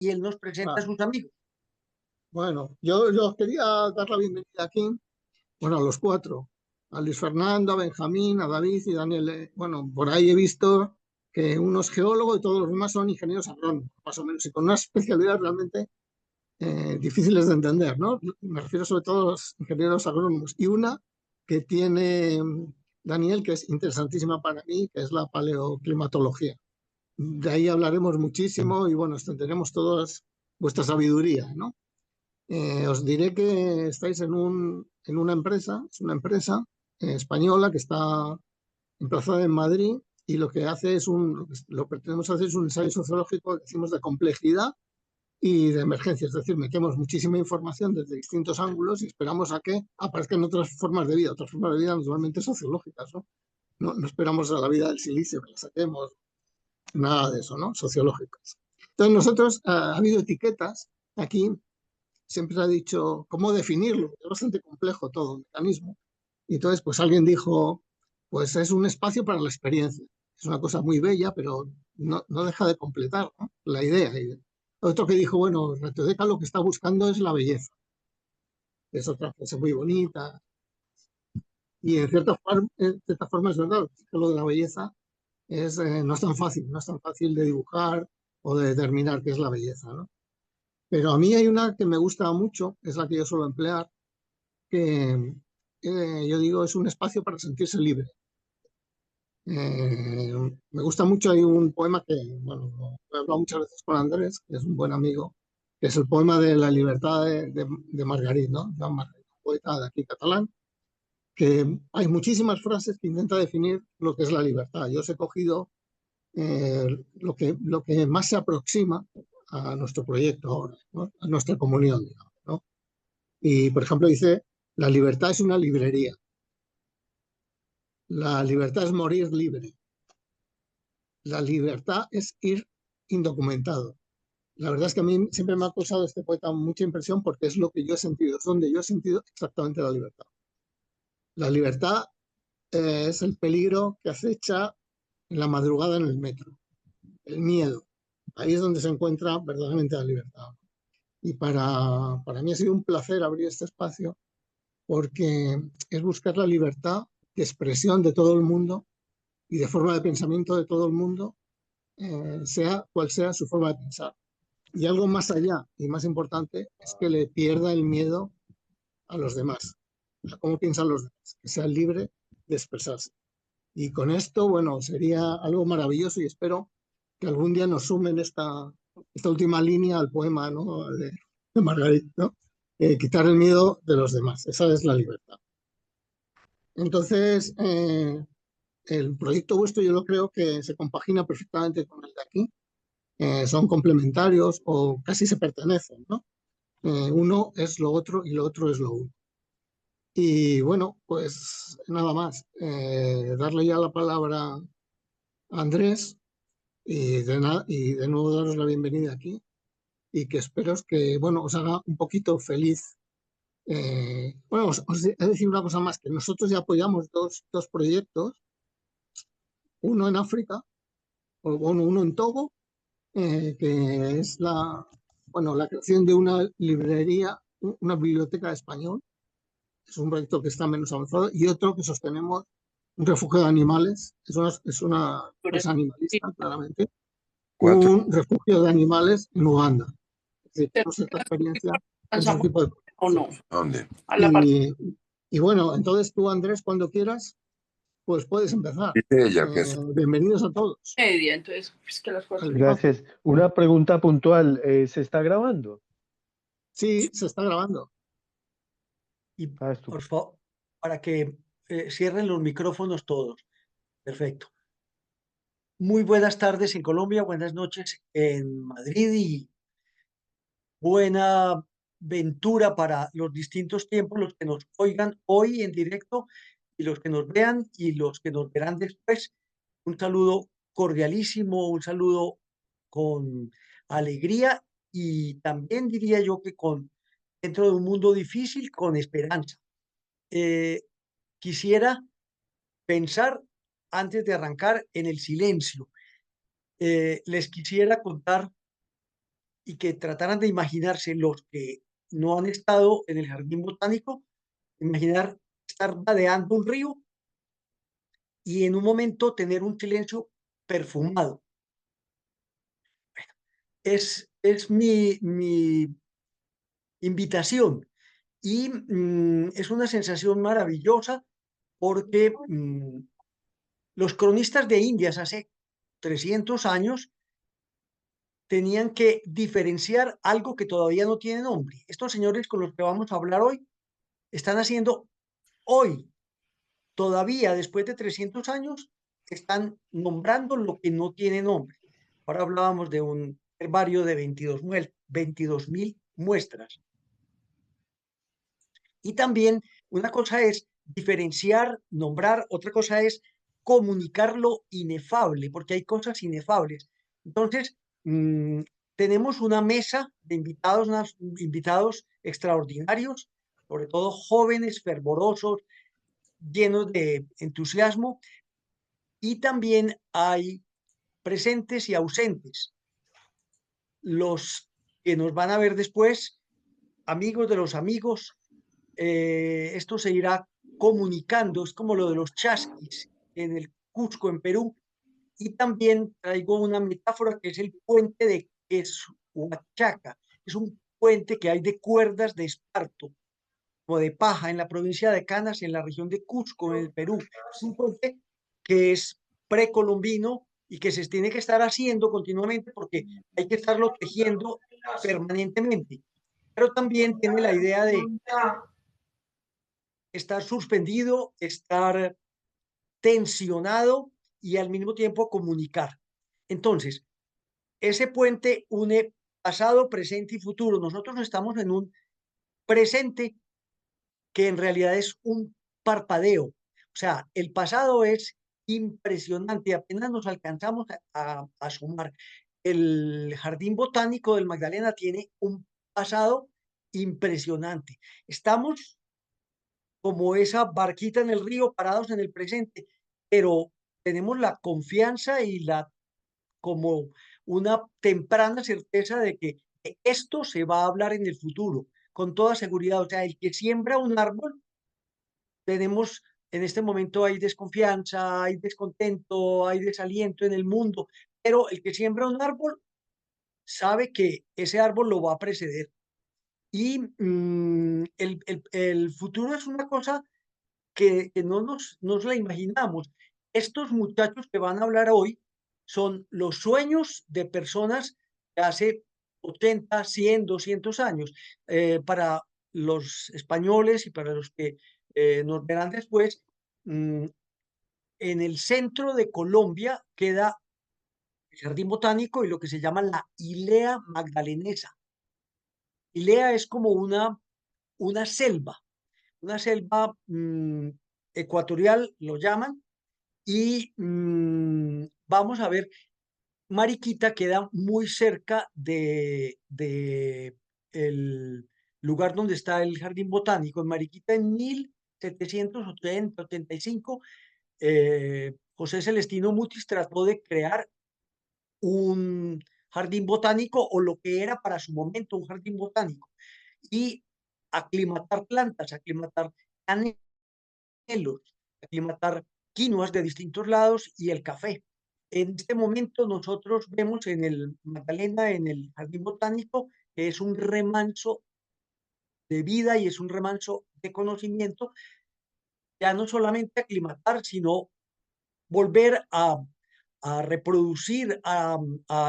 y él nos presenta a sus amigos. Bueno, yo quería dar la bienvenida aquí, bueno, a los cuatro, a Luis Fernando, a Benjamín, a David y Daniel. Bueno, por ahí he visto que uno es geólogo y todos los demás son ingenieros agrónomos, más o menos, y con una especialidad realmente difíciles de entender, ¿no? Me refiero sobre todo a los ingenieros agrónomos. Y una que tiene Daniel, que es interesantísima para mí, que es la paleoclimatología. De ahí hablaremos muchísimo y bueno, extenderemos toda vuestra sabiduría, ¿no? Os diré que estáis en una empresa, es una empresa española que está emplazada en Madrid y lo que hace es lo que pretendemos hacer es un ensayo sociológico, decimos, de complejidad y de emergencia, es decir, metemos muchísima información desde distintos ángulos y esperamos a que aparezcan otras formas de vida naturalmente sociológicas, ¿no? No esperamos a la vida del silicio que la saquemos, nada de eso, ¿no? Sociológicas. Entonces nosotros, ha habido etiquetas aquí, siempre se ha dicho cómo definirlo, es bastante complejo todo el mecanismo. Y entonces, pues alguien dijo, pues es un espacio para la experiencia. Es una cosa muy bella, pero no deja de completar, ¿no? La idea. Y otro que dijo, bueno, Retodeca lo que está buscando es la belleza. Es otra cosa muy bonita. Y en cierta forma es verdad, que lo de la belleza no es tan fácil, no es tan fácil de dibujar o de determinar qué es la belleza, ¿no? Pero a mí hay una que me gusta mucho, es la que yo suelo emplear, que yo digo es un espacio para sentirse libre. Me gusta mucho, hay un poema que, bueno, he hablado muchas veces con Andrés, que es un buen amigo, que es el poema de la libertad de Margarit, ¿no? Joan Margarit, poeta de aquí catalán, que hay muchísimas frases que intenta definir lo que es la libertad. Yo os he cogido lo que más se aproxima a nuestro proyecto ahora, ¿no? A nuestra comunión, digamos, ¿no? Y, por ejemplo, dice, la libertad es una librería. La libertad es morir libre. La libertad es ir indocumentado. La verdad es que a mí siempre me ha causado este poeta mucha impresión porque es lo que yo he sentido, es donde yo he sentido exactamente la libertad. La libertad es el peligro que acecha en la madrugada en el metro, el miedo. Ahí es donde se encuentra verdaderamente la libertad. Y para mí ha sido un placer abrir este espacio porque es buscar la libertad de expresión de todo el mundo y de forma de pensamiento de todo el mundo, sea cual sea su forma de pensar. Y algo más allá y más importante es que le pierda el miedo a los demás, a cómo piensan los demás, que sea libre de expresarse. Y con esto, bueno, sería algo maravilloso y espero que algún día nos sumen esta última línea al poema, ¿no? de Margarit, ¿no? Quitar el miedo de los demás, esa es la libertad. Entonces, el proyecto vuestro yo lo creo que se compagina perfectamente con el de aquí, son complementarios o casi se pertenecen, ¿no? Uno es lo otro y lo otro es lo uno. Y bueno, pues nada más, darle ya la palabra a Andrés y de nuevo daros la bienvenida aquí y que espero que, bueno, os haga un poquito feliz. Bueno, os he de decir una cosa más, que nosotros ya apoyamos dos proyectos, uno en África, o bueno, uno en Togo, que es bueno, la creación de una librería, una biblioteca de español, es un proyecto que está menos avanzado, y otro que sostenemos, un refugio de animales, es una empresa animalista, claramente, Cuatro. un refugio de animales en Uganda. Es decir, tenemos esta experiencia con ese tipo de ¿O no? proyectos. ¿A dónde? A la parte Y bueno, entonces tú, Andrés, cuando quieras, pues puedes empezar. Dice ella que es. Bienvenidos a todos. media, entonces, es que las Al cuatro. espacio. Gracias. Una pregunta puntual. ¿Se está grabando? Sí, se está grabando. Y Ah, por estupendo. favor, para que cierren los micrófonos todos. Perfecto. Muy buenas tardes en Colombia, buenas noches en Madrid y buena ventura para los distintos tiempos, los que nos oigan hoy en directo y los que nos vean y los que nos verán después. Un saludo cordialísimo, un saludo con alegría y también diría yo que dentro de un mundo difícil, con esperanza. Eh, Quisiera pensar antes de arrancar en el silencio. Les quisiera contar y que trataran de imaginarse los que no han estado en el jardín botánico, imaginar estar vadeando un río y en un momento tener un silencio perfumado. Es mi invitación y es una sensación maravillosa porque los cronistas de Indias hace 300 años tenían que diferenciar algo que todavía no tiene nombre. Estos señores con los que vamos a hablar hoy están haciendo hoy, todavía después de 300 años, están nombrando lo que no tiene nombre. Ahora hablábamos de un herbario de 22.000 muestras. Y también una cosa es diferenciar, nombrar, otra cosa es comunicar lo inefable, porque hay cosas inefables. Entonces, tenemos una mesa de invitados, unos invitados extraordinarios, sobre todo jóvenes, fervorosos, llenos de entusiasmo, y también hay presentes y ausentes. Los que nos van a ver después, amigos de los amigos, esto se irá comunicando, es como lo de los chasquis en el Cusco, en Perú, y también traigo una metáfora que es el puente de Queshuachaca, es un puente que hay de cuerdas de esparto o de paja en la provincia de Canas, en la región de Cusco, en el Perú. Es un puente que es precolombino y que se tiene que estar haciendo continuamente porque hay que estarlo tejiendo permanentemente. Pero también tiene la idea de estar suspendido, estar tensionado y al mismo tiempo comunicar. Entonces, ese puente une pasado, presente y futuro. Nosotros estamos en un presente que en realidad es un parpadeo. O sea, el pasado es impresionante, apenas nos alcanzamos a sumar. El Jardín Botánico del Magdalena tiene un pasado impresionante. Estamos como esa barquita en el río parados en el presente, pero tenemos la confianza y como una temprana certeza de que esto se va a hablar en el futuro, con toda seguridad. O sea, el que siembra un árbol, tenemos en este momento hay desconfianza, hay descontento, hay desaliento en el mundo, pero el que siembra un árbol sabe que ese árbol lo va a preceder. Y el futuro es una cosa que no nos la imaginamos. Estos muchachos que van a hablar hoy son los sueños de personas de hace 80, 100, 200 años. Para los españoles y para los que nos verán después, mm, en el centro de Colombia queda el Jardín Botánico y lo que se llama la Ilea Magdalenesa. Ilea es como una selva ecuatorial, lo llaman, y vamos a ver, Mariquita queda muy cerca de el lugar donde está el jardín botánico. En Mariquita en 1780-85, José Celestino Mutis trató de crear un jardín botánico o lo que era para su momento un jardín botánico y aclimatar plantas, aclimatar canelos, aclimatar quinoas de distintos lados y el café. En este momento nosotros vemos en el Magdalena, en el Jardín Botánico, que es un remanso de vida y es un remanso de conocimiento, ya no solamente aclimatar, sino volver a reproducir, a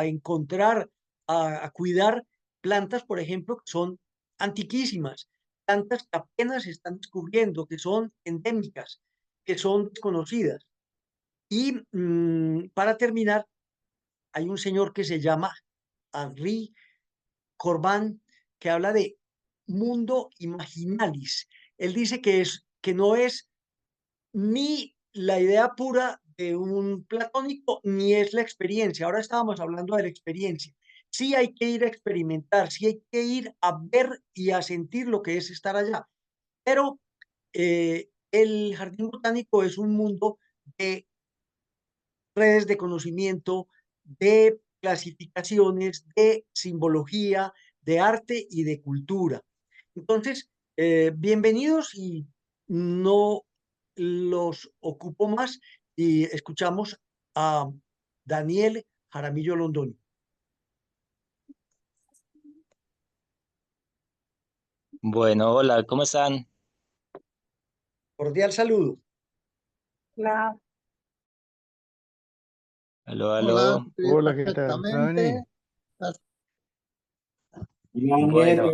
encontrar, a cuidar plantas, por ejemplo, que son antiquísimas, plantas que apenas se están descubriendo, que son endémicas, que son desconocidas. Y para terminar, hay un señor que se llama Henri Corbin, que habla de mundo imaginalis. Él dice que no es ni la idea pura de un platónico, ni es la experiencia. Ahora estábamos hablando de la experiencia. Sí hay que ir a experimentar, sí hay que ir a ver y a sentir lo que es estar allá. Pero el jardín botánico es un mundo de redes de conocimiento, de clasificaciones de simbología, de arte y de cultura. Entonces, bienvenidos y no los ocupo más y escuchamos a Daniel Jaramillo Londoño. Bueno, hola, ¿cómo están? Cordial saludo. Hola, Aló, Hola, aló. te oyes Hola, ¿qué tal? perfectamente. Bueno,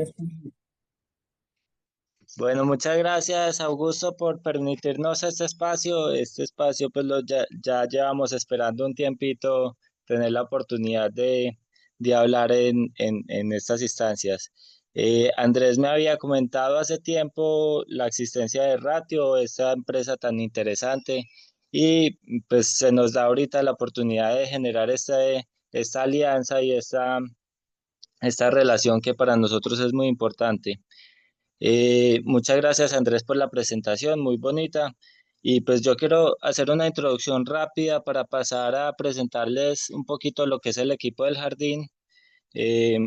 bueno, muchas gracias, Augusto, por permitirnos este espacio. Este espacio, pues ya llevamos esperando un tiempito tener la oportunidad de hablar en estas instancias. Andrés me había comentado hace tiempo la existencia de Ratio, esta empresa tan interesante, y pues se nos da ahorita la oportunidad de generar esta alianza y esta relación que para nosotros es muy importante. Muchas gracias, Andrés, por la presentación, muy bonita. Y pues yo quiero hacer una introducción rápida para pasar a presentarles un poquito lo que es el equipo del jardín. Eh,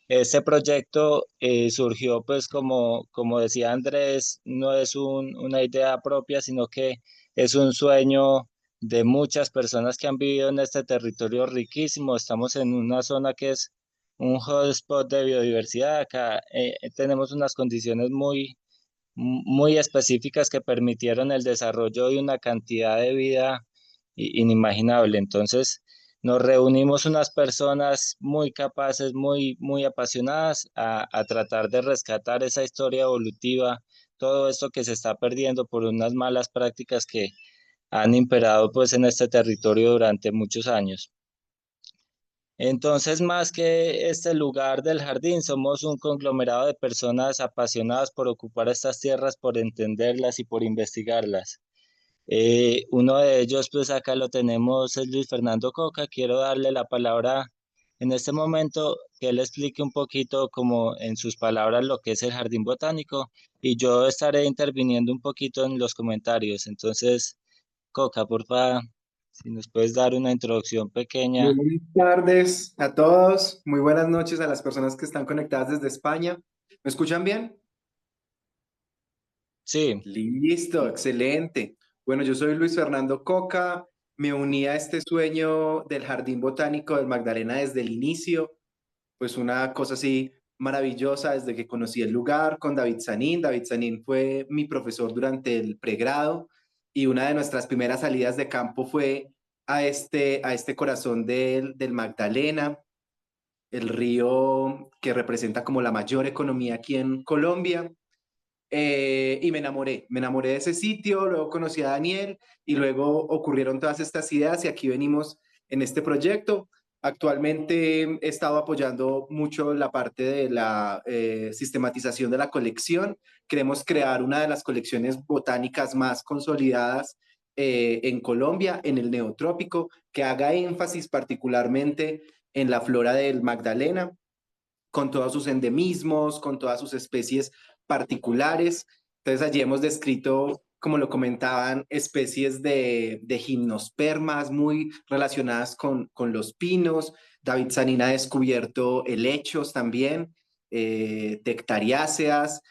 este proyecto surgió, pues como decía Andrés, no es una idea propia, sino que es un sueño de muchas personas que han vivido en este territorio riquísimo. Estamos en una zona que es un hotspot de biodiversidad. Acá tenemos unas condiciones muy específicas que permitieron el desarrollo de una cantidad de vida inimaginable. Entonces, nos reunimos unas personas muy capaces, muy apasionadas a tratar de rescatar esa historia evolutiva, todo esto que se está perdiendo por unas malas prácticas que han imperado pues en este territorio durante muchos años. Entonces, más que este lugar del jardín, somos un conglomerado de personas apasionadas por ocupar estas tierras, por entenderlas y por investigarlas. Uno de ellos, pues acá lo tenemos, es Luis Fernando Coca. Quiero darle la palabra en este momento, que él explique un poquito como en sus palabras lo que es el jardín botánico y yo estaré interviniendo un poquito en los comentarios. Entonces, Coca, por favor, si nos puedes dar una introducción Muy pequeña. buenas tardes a todos, muy buenas noches a las personas que están conectadas desde España. ¿Me escuchan bien? Sí. Listo, excelente. Bueno, yo soy Luis Fernando Coca, me uní a este sueño del Jardín Botánico del Magdalena desde el inicio, pues una cosa así maravillosa desde que conocí el lugar con David Sanín. David Sanín fue mi profesor durante el pregrado y una de nuestras primeras salidas de campo fue a este corazón del Magdalena, el río que representa como la mayor economía aquí en Colombia. Y me enamoré de ese sitio, luego conocí a Daniel y luego ocurrieron todas estas ideas y aquí venimos en este proyecto. Actualmente he estado apoyando mucho la parte de la sistematización de la colección. Queremos crear una de las colecciones botánicas más consolidadas en Colombia, en el neotrópico, que haga énfasis particularmente en la flora del Magdalena, con todos sus endemismos, con todas sus especies particulares. Entonces allí hemos descrito, como lo comentaban, especies de gimnospermas muy relacionadas con los pinos. David Sanín ha descubierto helechos también, tectariáceas,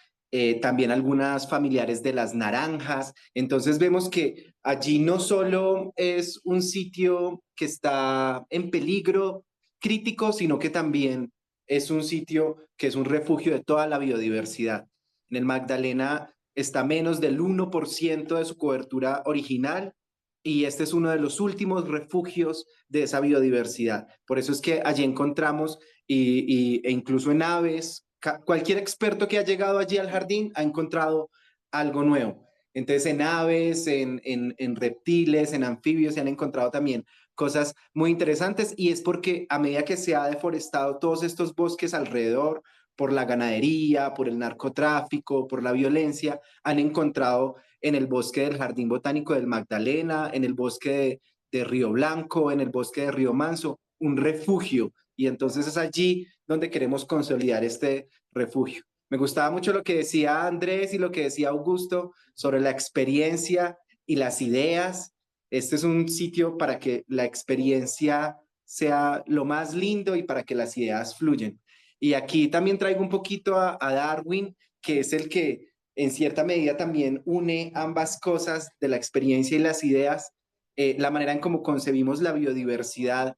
también algunas familiares de las naranjas. Entonces vemos que allí no solo es un sitio que está en peligro crítico, sino que también es un sitio que es un refugio de toda la biodiversidad. En el Magdalena está menos del 1% de su cobertura original y este es uno de los últimos refugios de esa biodiversidad. Por eso es que allí encontramos e incluso en aves, cualquier experto que ha llegado allí al jardín ha encontrado algo nuevo. Entonces en aves, en reptiles, en anfibios se han encontrado también cosas muy interesantes y es porque a medida que se ha deforestado todos estos bosques alrededor por la ganadería, por el narcotráfico, por la violencia, han encontrado en el bosque del Jardín Botánico del Magdalena, en el bosque de Río Blanco, en el bosque de Río Manso, un refugio. Y entonces es allí donde queremos consolidar este refugio. Me gustaba mucho lo que decía Andrés y lo que decía Augusto sobre la experiencia y las ideas. Este es un sitio para que la experiencia sea lo más lindo y para que las ideas fluyan. Y aquí también traigo un poquito a Darwin, que es el que en cierta medida también une ambas cosas de la experiencia y las ideas, la manera en cómo concebimos la biodiversidad.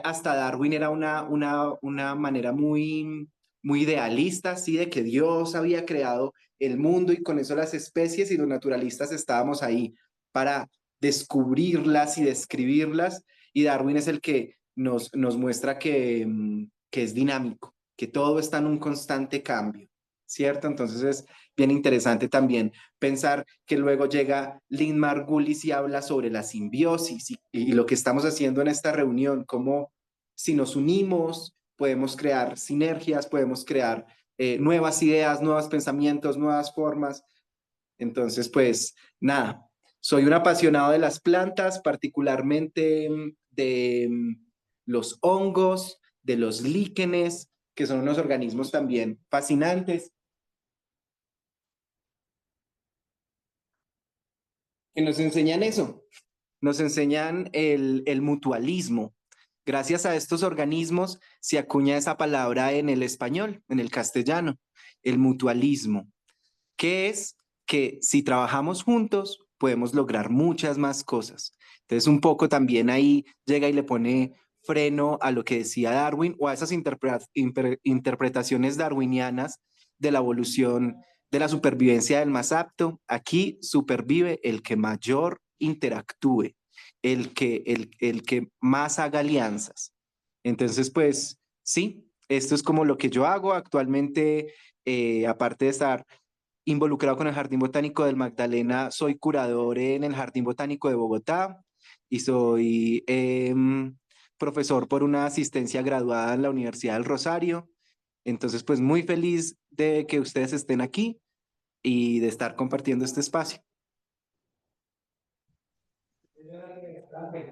Hasta Darwin era una manera muy idealista, así de que Dios había creado el mundo y con eso las especies y los naturalistas estábamos ahí para descubrirlas y describirlas, y Darwin es el que nos muestra que es dinámico, que todo está en un constante cambio, ¿cierto? Entonces es bien interesante también pensar que luego llega Lynn Margulis y habla sobre la simbiosis y lo que estamos haciendo en esta reunión, cómo si nos unimos podemos crear sinergias, podemos crear nuevas ideas, nuevos pensamientos, nuevas formas. Entonces, pues nada, soy un apasionado de las plantas, particularmente de los hongos, de los líquenes, que son unos organismos también fascinantes, que nos enseñan eso, nos enseñan el mutualismo. Gracias a estos organismos se acuña esa palabra en el español, en el castellano, el mutualismo, que es que si trabajamos juntos podemos lograr muchas más cosas. Entonces un poco también ahí llega y le pone freno a lo que decía Darwin o a esas interpretaciones darwinianas de la evolución, de la supervivencia del más apto. Aquí supervive el que mayor interactúe, el que más haga alianzas. Entonces, pues sí, esto es como lo que yo hago actualmente, aparte de estar involucrado con el Jardín Botánico del Magdalena, soy curador en el Jardín Botánico de Bogotá y soy profesor por una asistencia graduada en la Universidad del Rosario. Entonces, pues muy feliz de que ustedes estén aquí y de estar compartiendo este espacio.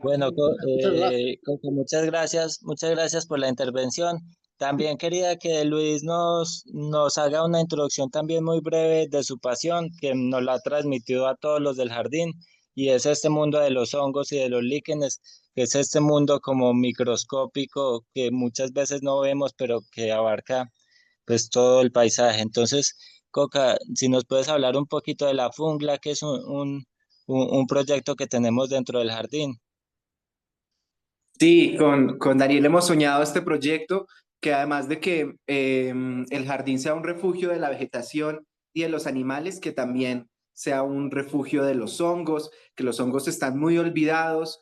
Bueno, Muchas gracias. Coco, muchas gracias por la intervención. También quería que Luis nos haga una introducción también muy breve de su pasión, que nos la ha transmitido a todos los del jardín, y es este mundo de los hongos y de los líquenes, que es este mundo como microscópico que muchas veces no vemos, pero que abarca pues todo el paisaje. Entonces, Coca, si nos puedes hablar un poquito de la fungla, que es un proyecto que tenemos dentro del jardín. Sí, con Daniel hemos soñado este proyecto que además de que el jardín sea un refugio de la vegetación y de los animales, que también sea un refugio de los hongos, que los hongos están muy olvidados,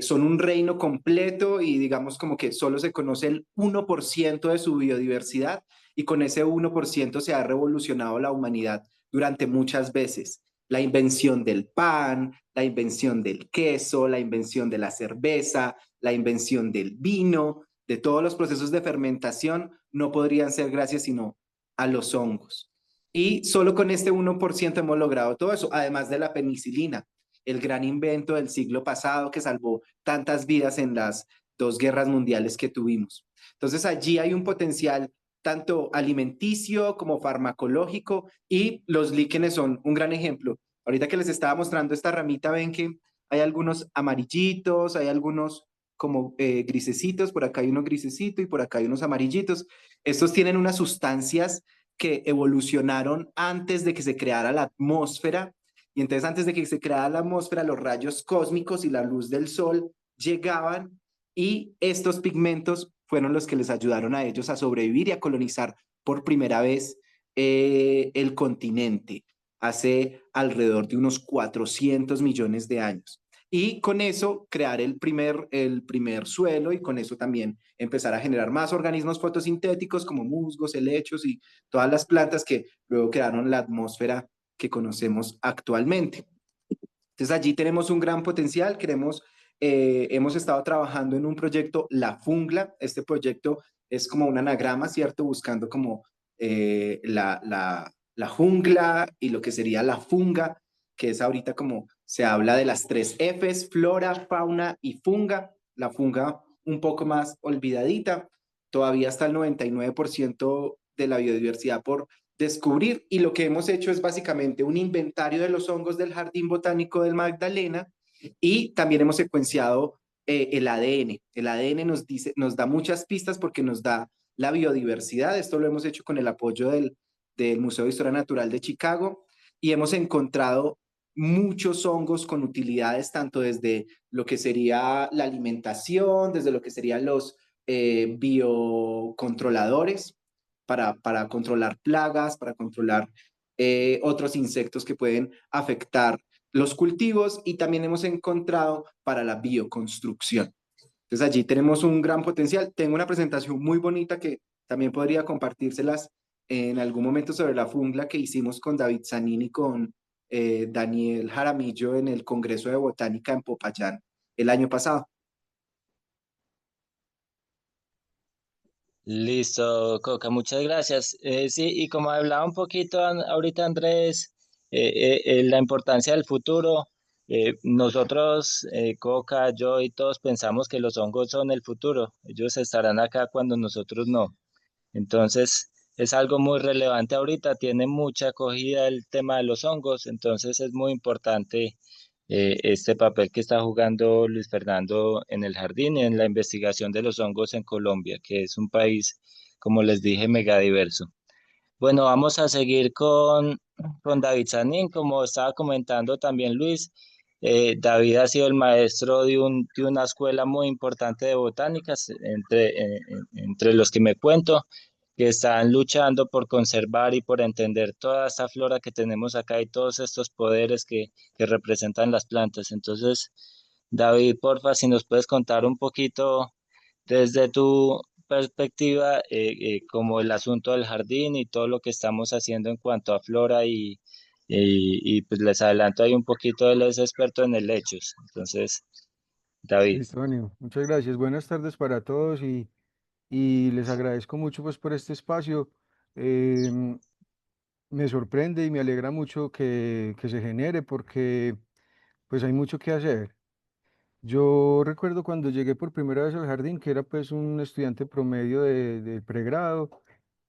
son un reino completo y digamos como que solo se conoce el 1% de su biodiversidad y con ese 1% se ha revolucionado la humanidad durante muchas veces. La invención del pan, la invención del queso, la invención de la cerveza, la invención del vino, de todos los procesos de fermentación, no podrían ser gracias sino a los hongos. Y solo con este 1% hemos logrado todo eso, además de la penicilina, el gran invento del siglo pasado que salvó tantas vidas en las 2 guerras mundiales que tuvimos. Entonces allí hay un potencial tanto alimenticio como farmacológico y los líquenes son un gran ejemplo. Ahorita que les estaba mostrando esta ramita, ven que hay algunos amarillitos, hay algunos como grisecitos, por acá hay uno grisecito y por acá hay unos amarillitos. Estos tienen unas sustancias que evolucionaron antes de que se creara la atmósfera y entonces antes de que se creara la atmósfera los rayos cósmicos y la luz del sol llegaban y estos pigmentos fueron los que les ayudaron a ellos a sobrevivir y a colonizar por primera vez el continente hace alrededor de unos 400 millones de años. Y con eso crear el primer suelo y con eso también empezar a generar más organismos fotosintéticos como musgos, helechos y todas las plantas que luego crearon la atmósfera que conocemos actualmente. Entonces allí tenemos un gran potencial, hemos estado trabajando en un proyecto La Fungla. Este proyecto es como un anagrama, ¿cierto? Buscando como la jungla y lo que sería la funga, que es ahorita como se habla de las 3 Fs, flora, fauna y funga. La funga un poco más olvidadita, todavía está el 99% de la biodiversidad por descubrir y lo que hemos hecho es básicamente un inventario de los hongos del Jardín Botánico del Magdalena y también hemos secuenciado el ADN. El ADN nos dice, nos da muchas pistas porque nos da la biodiversidad. Esto lo hemos hecho con el apoyo del Museo de Historia Natural de Chicago y hemos encontrado muchos hongos con utilidades tanto desde lo que sería la alimentación, desde lo que serían los biocontroladores para controlar plagas, para controlar otros insectos que pueden afectar los cultivos y también hemos encontrado para la bioconstrucción. Entonces allí tenemos un gran potencial. Tengo una presentación muy bonita que también podría compartírselas en algún momento sobre la fungla que hicimos con David Zanini y con Daniel Jaramillo en el Congreso de Botánica en Popayán el año pasado. Listo, Coca, muchas gracias. Sí, y como hablaba un poquito ahorita Andrés, la importancia del futuro, nosotros, Coca, yo y todos pensamos que los hongos son el futuro, ellos estarán acá cuando nosotros no. Entonces, es algo muy relevante ahorita, tiene mucha acogida el tema de los hongos, entonces es muy importante este papel que está jugando Luis Fernando en el jardín y en la investigación de los hongos en Colombia, que es un país, como les dije, megadiverso. Bueno, vamos a seguir con David Sanín, como estaba comentando también Luis. David ha sido el maestro de una escuela muy importante de botánicas, entre los que me cuento, que están luchando por conservar y por entender toda esta flora que tenemos acá y todos estos poderes que representan las plantas. Entonces, David, porfa, si nos puedes contar un poquito desde tu perspectiva, como el asunto del jardín y todo lo que estamos haciendo en cuanto a flora y pues les adelanto ahí un poquito, él es experto en helechos. Entonces, David. Listo, Dani. Muchas gracias. Buenas tardes para todos y les agradezco mucho pues por este espacio. Em, Me sorprende y me alegra mucho que se genere porque pues hay mucho que hacer. Yo recuerdo cuando llegué por primera vez al jardín, que era pues un estudiante promedio de pregrado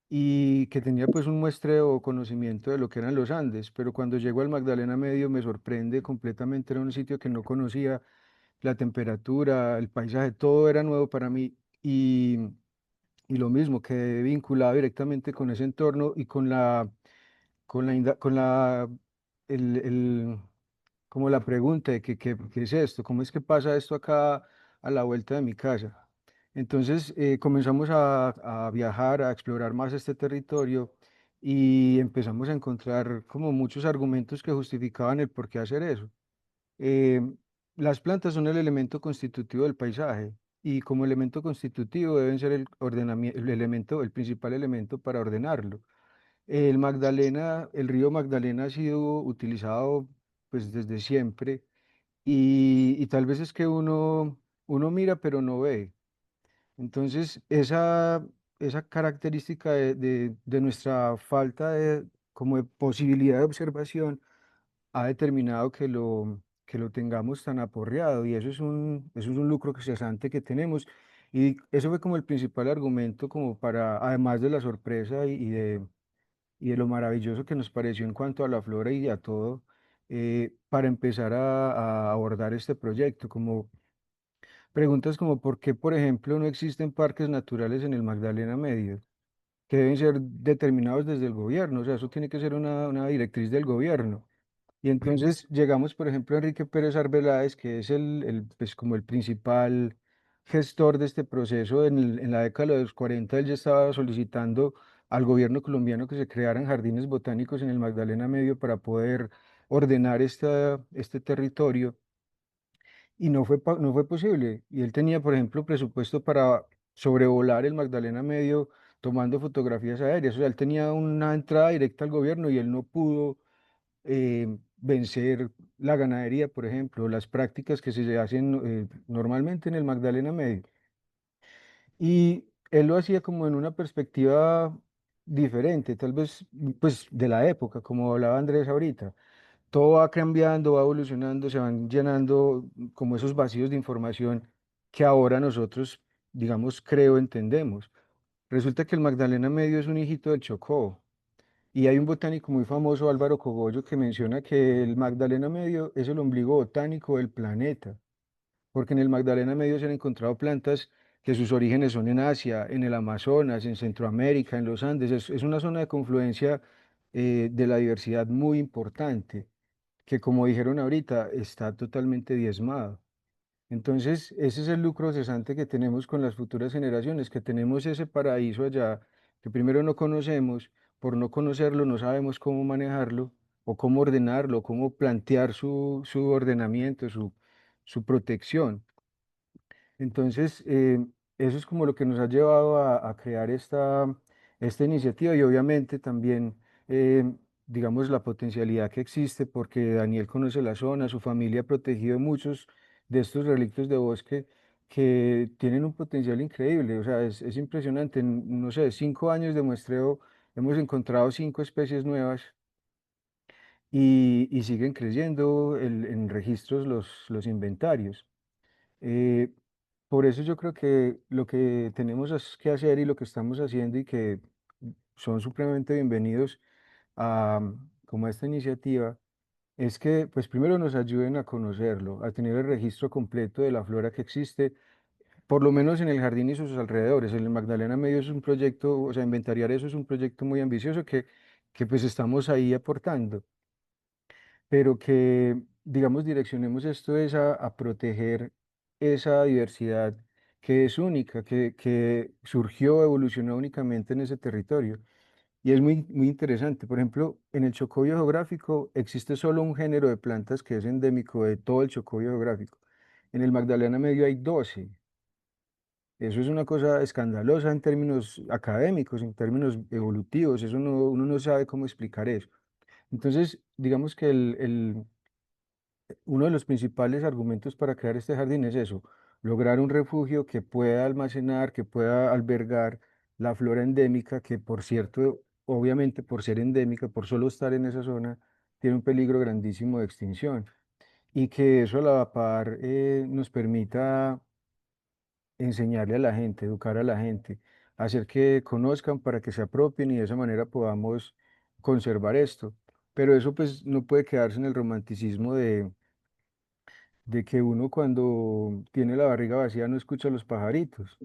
y que tenía pues un muestreo o conocimiento de lo que eran los Andes, pero cuando llego al Magdalena Medio me sorprende completamente, era un sitio que no conocía, la temperatura, el paisaje, todo era nuevo para mí y lo mismo, quedé vinculado directamente con ese entorno y con el, el- como la pregunta de qué es esto, cómo es que pasa esto acá a la vuelta de mi casa. Entonces comenzamos a viajar, a explorar más este territorio y empezamos a encontrar como muchos argumentos que justificaban el por qué hacer eso. Eh, las plantas son el elemento constitutivo del paisaje y como elemento constitutivo deben ser el ordenamiento, el elemento, el principal elemento para ordenarlo. El río Magdalena ha sido utilizado pues desde siempre y tal vez es que uno mira pero no ve. Entonces, esa característica de nuestra falta de, como de posibilidad de observación ha determinado que lo tengamos tan aporreado y eso es un lucro cesante que tenemos. Y eso fue como el principal argumento como para, además de la sorpresa y de lo maravilloso que nos pareció en cuanto a la flora y a todo, para empezar a abordar este proyecto, como preguntas como por qué, por ejemplo, no existen parques naturales en el Magdalena Medio, que deben ser determinados desde el gobierno, o sea, eso tiene que ser una directriz del gobierno. Y entonces llegamos, por ejemplo, a Enrique Pérez Arbeláez, que es pues como el principal gestor de este proceso. En la década de los 40 él ya estaba solicitando al gobierno colombiano que se crearan jardines botánicos en el Magdalena Medio para poder ordenar este territorio y no fue posible. Y él tenía, por ejemplo, presupuesto para sobrevolar el Magdalena Medio tomando fotografías aéreas. O sea, él tenía una entrada directa al gobierno y él no pudo vencer la ganadería, por ejemplo, las prácticas que se hacen normalmente en el Magdalena Medio. Y él lo hacía como en una perspectiva diferente, tal vez pues de la época, como hablaba Andrés ahorita. Todo va cambiando, va evolucionando, se van llenando como esos vacíos de información que ahora nosotros, digamos, creo, entendemos. Resulta que el Magdalena Medio es un hijito del Chocó. Y hay un botánico muy famoso, Álvaro Cogollo, que menciona que el Magdalena Medio es el ombligo botánico del planeta. porque en el Magdalena Medio se han encontrado plantas que sus orígenes son en Asia, en el Amazonas, en Centroamérica, en los Andes. Es una zona de confluencia de la diversidad muy importante, que como dijeron ahorita, está totalmente diezmado. Entonces, ese es el lucro cesante que tenemos con las futuras generaciones, que tenemos ese paraíso allá, que primero no conocemos, por no conocerlo no sabemos cómo manejarlo, o cómo ordenarlo, cómo plantear su ordenamiento, su protección. Entonces, eso es como lo que nos ha llevado a crear esta iniciativa y obviamente también, digamos, la potencialidad que existe porque Daniel conoce la zona, su familia ha protegido muchos de estos relictos de bosque que tienen un potencial increíble. O sea, es impresionante. En, no sé, 5 años de muestreo hemos encontrado 5 especies nuevas y siguen creciendo en registros los inventarios. Eh, por eso yo creo que lo que tenemos que hacer y lo que estamos haciendo y que son supremamente bienvenidos a como a esta iniciativa es que pues primero nos ayuden a conocerlo, a tener el registro completo de la flora que existe, por lo menos en el jardín y sus alrededores. En el Magdalena Medio es un proyecto, o sea, inventariar eso es un proyecto muy ambicioso que pues estamos ahí aportando, pero que, digamos, direccionemos esto es a proteger esa diversidad que es única, que surgió, evolucionó únicamente en ese territorio. Y es muy, muy interesante. Por ejemplo, en el Chocó geográfico existe solo un género de plantas que es endémico de todo el Chocó geográfico. En el Magdalena Medio hay 12. Eso es una cosa escandalosa en términos académicos, en términos evolutivos. Eso uno no sabe cómo explicar eso. Entonces, digamos que uno de los principales argumentos para crear este jardín es eso, lograr un refugio que pueda almacenar, que pueda albergar la flora endémica, que por cierto, obviamente por ser endémica, por solo estar en esa zona, tiene un peligro grandísimo de extinción. Y que eso a la par nos permita enseñarle a la gente, educar a la gente, hacer que conozcan para que se apropien y de esa manera podamos conservar esto. Pero eso pues no puede quedarse en el romanticismo de que uno cuando tiene la barriga vacía no escucha a los pajaritos.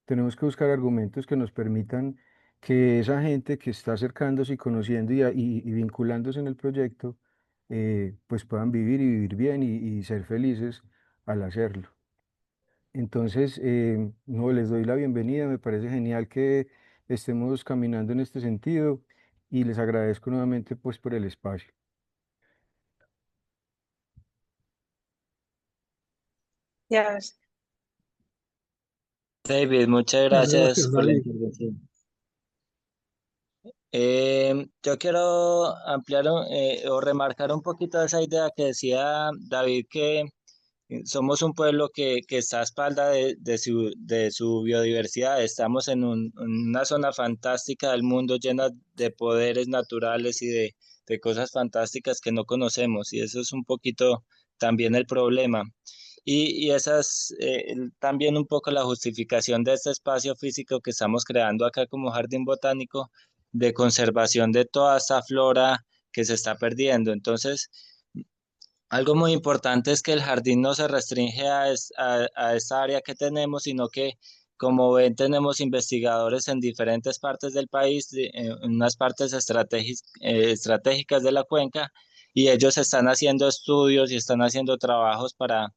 Tenemos que buscar argumentos que nos permitan que esa gente que está acercándose y conociendo y vinculándose en el proyecto, pues puedan vivir y vivir bien y ser felices al hacerlo. Entonces, no, les doy la bienvenida, me parece genial que estemos caminando en este sentido y les agradezco nuevamente pues por el espacio. Ya ves. David, muchas Muchas gracias gracias, por la David. intervención. Yo quiero ampliar o remarcar un poquito esa idea que decía David, que somos un pueblo que está a espalda de su biodiversidad. Estamos en una zona fantástica del mundo llena de poderes naturales y de cosas fantásticas que no conocemos. Y eso es un poquito también el problema. Y esa es también un poco la justificación de este espacio físico que estamos creando acá como Jardín Botánico de conservación de toda esta flora que se está perdiendo. Entonces, algo muy importante es que el jardín no se restringe a esta área que tenemos, sino que, como ven, tenemos investigadores en diferentes partes del país, en unas partes estratégicas de la cuenca, y ellos están haciendo estudios y están haciendo trabajos para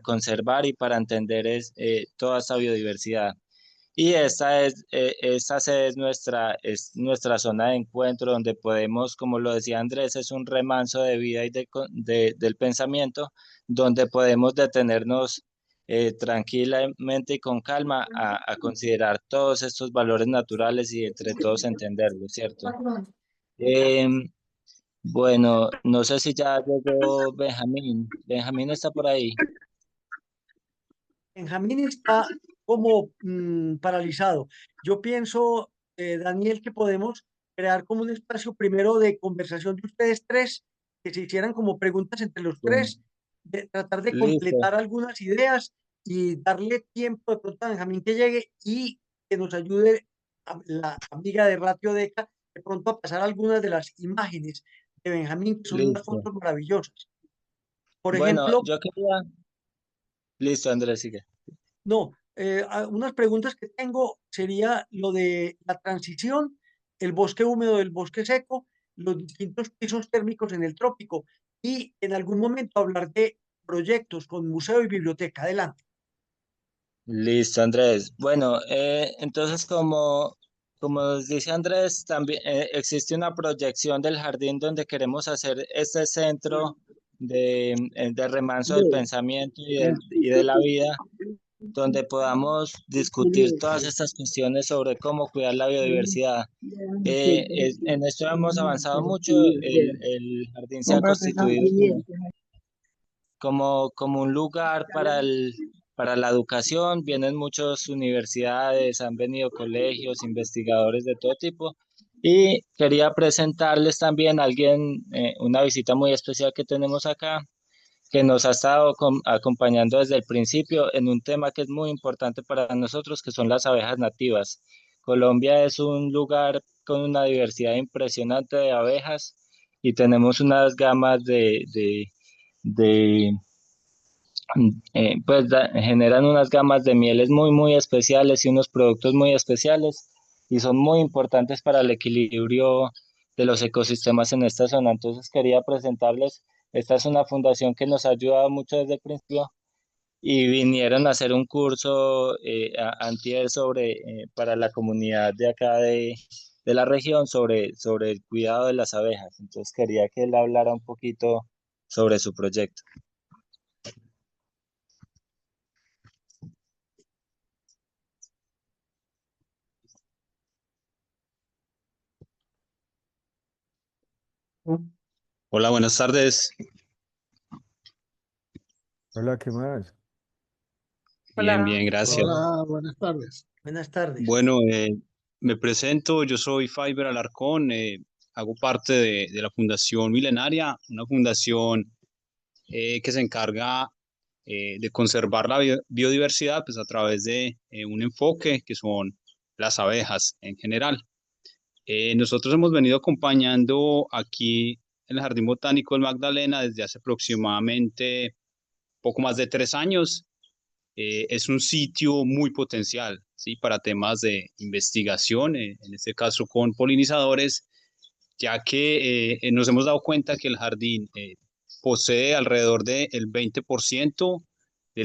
conservar y para entender toda esta biodiversidad. Y esta sede es nuestra zona de encuentro donde podemos, como lo decía Andrés, es un remanso de vida y del pensamiento, donde podemos detenernos tranquilamente y con calma a considerar todos estos valores naturales y entre todos entenderlos, ¿cierto? Em, bueno, no sé si ya llegó Benjamín. Benjamín está por ahí. Benjamín está como paralizado. Yo pienso, Daniel, que podemos crear como un espacio primero de conversación de ustedes tres, que se hicieran como preguntas entre los Bueno, tres, de tratar de listo. completar algunas ideas y darle tiempo de pronto a Benjamín que llegue y que nos ayude a la amiga de Ratio Deca de pronto a pasar algunas de las imágenes de Benjamín, que son unas Listo. fotos maravillosas. Por Bueno, ejemplo, yo quería. Listo, Andrés, sigue. No, unas preguntas que tengo sería lo de la transición, el bosque húmedo del bosque seco, los distintos pisos térmicos en el trópico y en algún momento hablar de proyectos con museo y biblioteca. Adelante. Listo, Andrés. Bueno, entonces como nos dice Andrés, también existe una proyección del jardín donde queremos hacer este centro de remanso del pensamiento y de la vida, donde podamos discutir todas estas cuestiones sobre cómo cuidar la biodiversidad. En esto hemos avanzado mucho. El jardín se ha constituido como un lugar para la educación. Vienen muchas universidades, han venido colegios, investigadores de todo tipo. Y quería presentarles también a alguien, una visita muy especial que tenemos acá, que nos ha estado acompañando desde el principio en un tema que es muy importante para nosotros, que son las abejas nativas. Colombia es un lugar con una diversidad impresionante de abejas y tenemos unas gamas de pues generan unas gamas de mieles muy especiales y unos productos muy especiales y son muy importantes para el equilibrio de los ecosistemas en esta zona. Entonces quería presentarles, esta es una fundación que nos ha ayudado mucho desde el principio y vinieron a hacer un curso antier para la comunidad de acá de la región sobre el cuidado de las abejas. Entonces quería que él hablara un poquito sobre su proyecto. Hola, buenas tardes. Hola, ¿qué más? Bien, Hola. bien, gracias. Hola, buenas tardes. Buenas tardes. Bueno, me presento, yo soy Fiber Alarcón, hago parte de la Fundación Milenaria, una fundación que se encarga de conservar la biodiversidad pues, a través de un enfoque que son las abejas en general. Nosotros hemos venido acompañando aquí en el Jardín Botánico del Magdalena desde hace aproximadamente poco más de 3 años. Es un sitio muy potencial, ¿sí? Para temas de investigación, en este caso con polinizadores, ya que nos hemos dado cuenta que el jardín posee alrededor del 20% de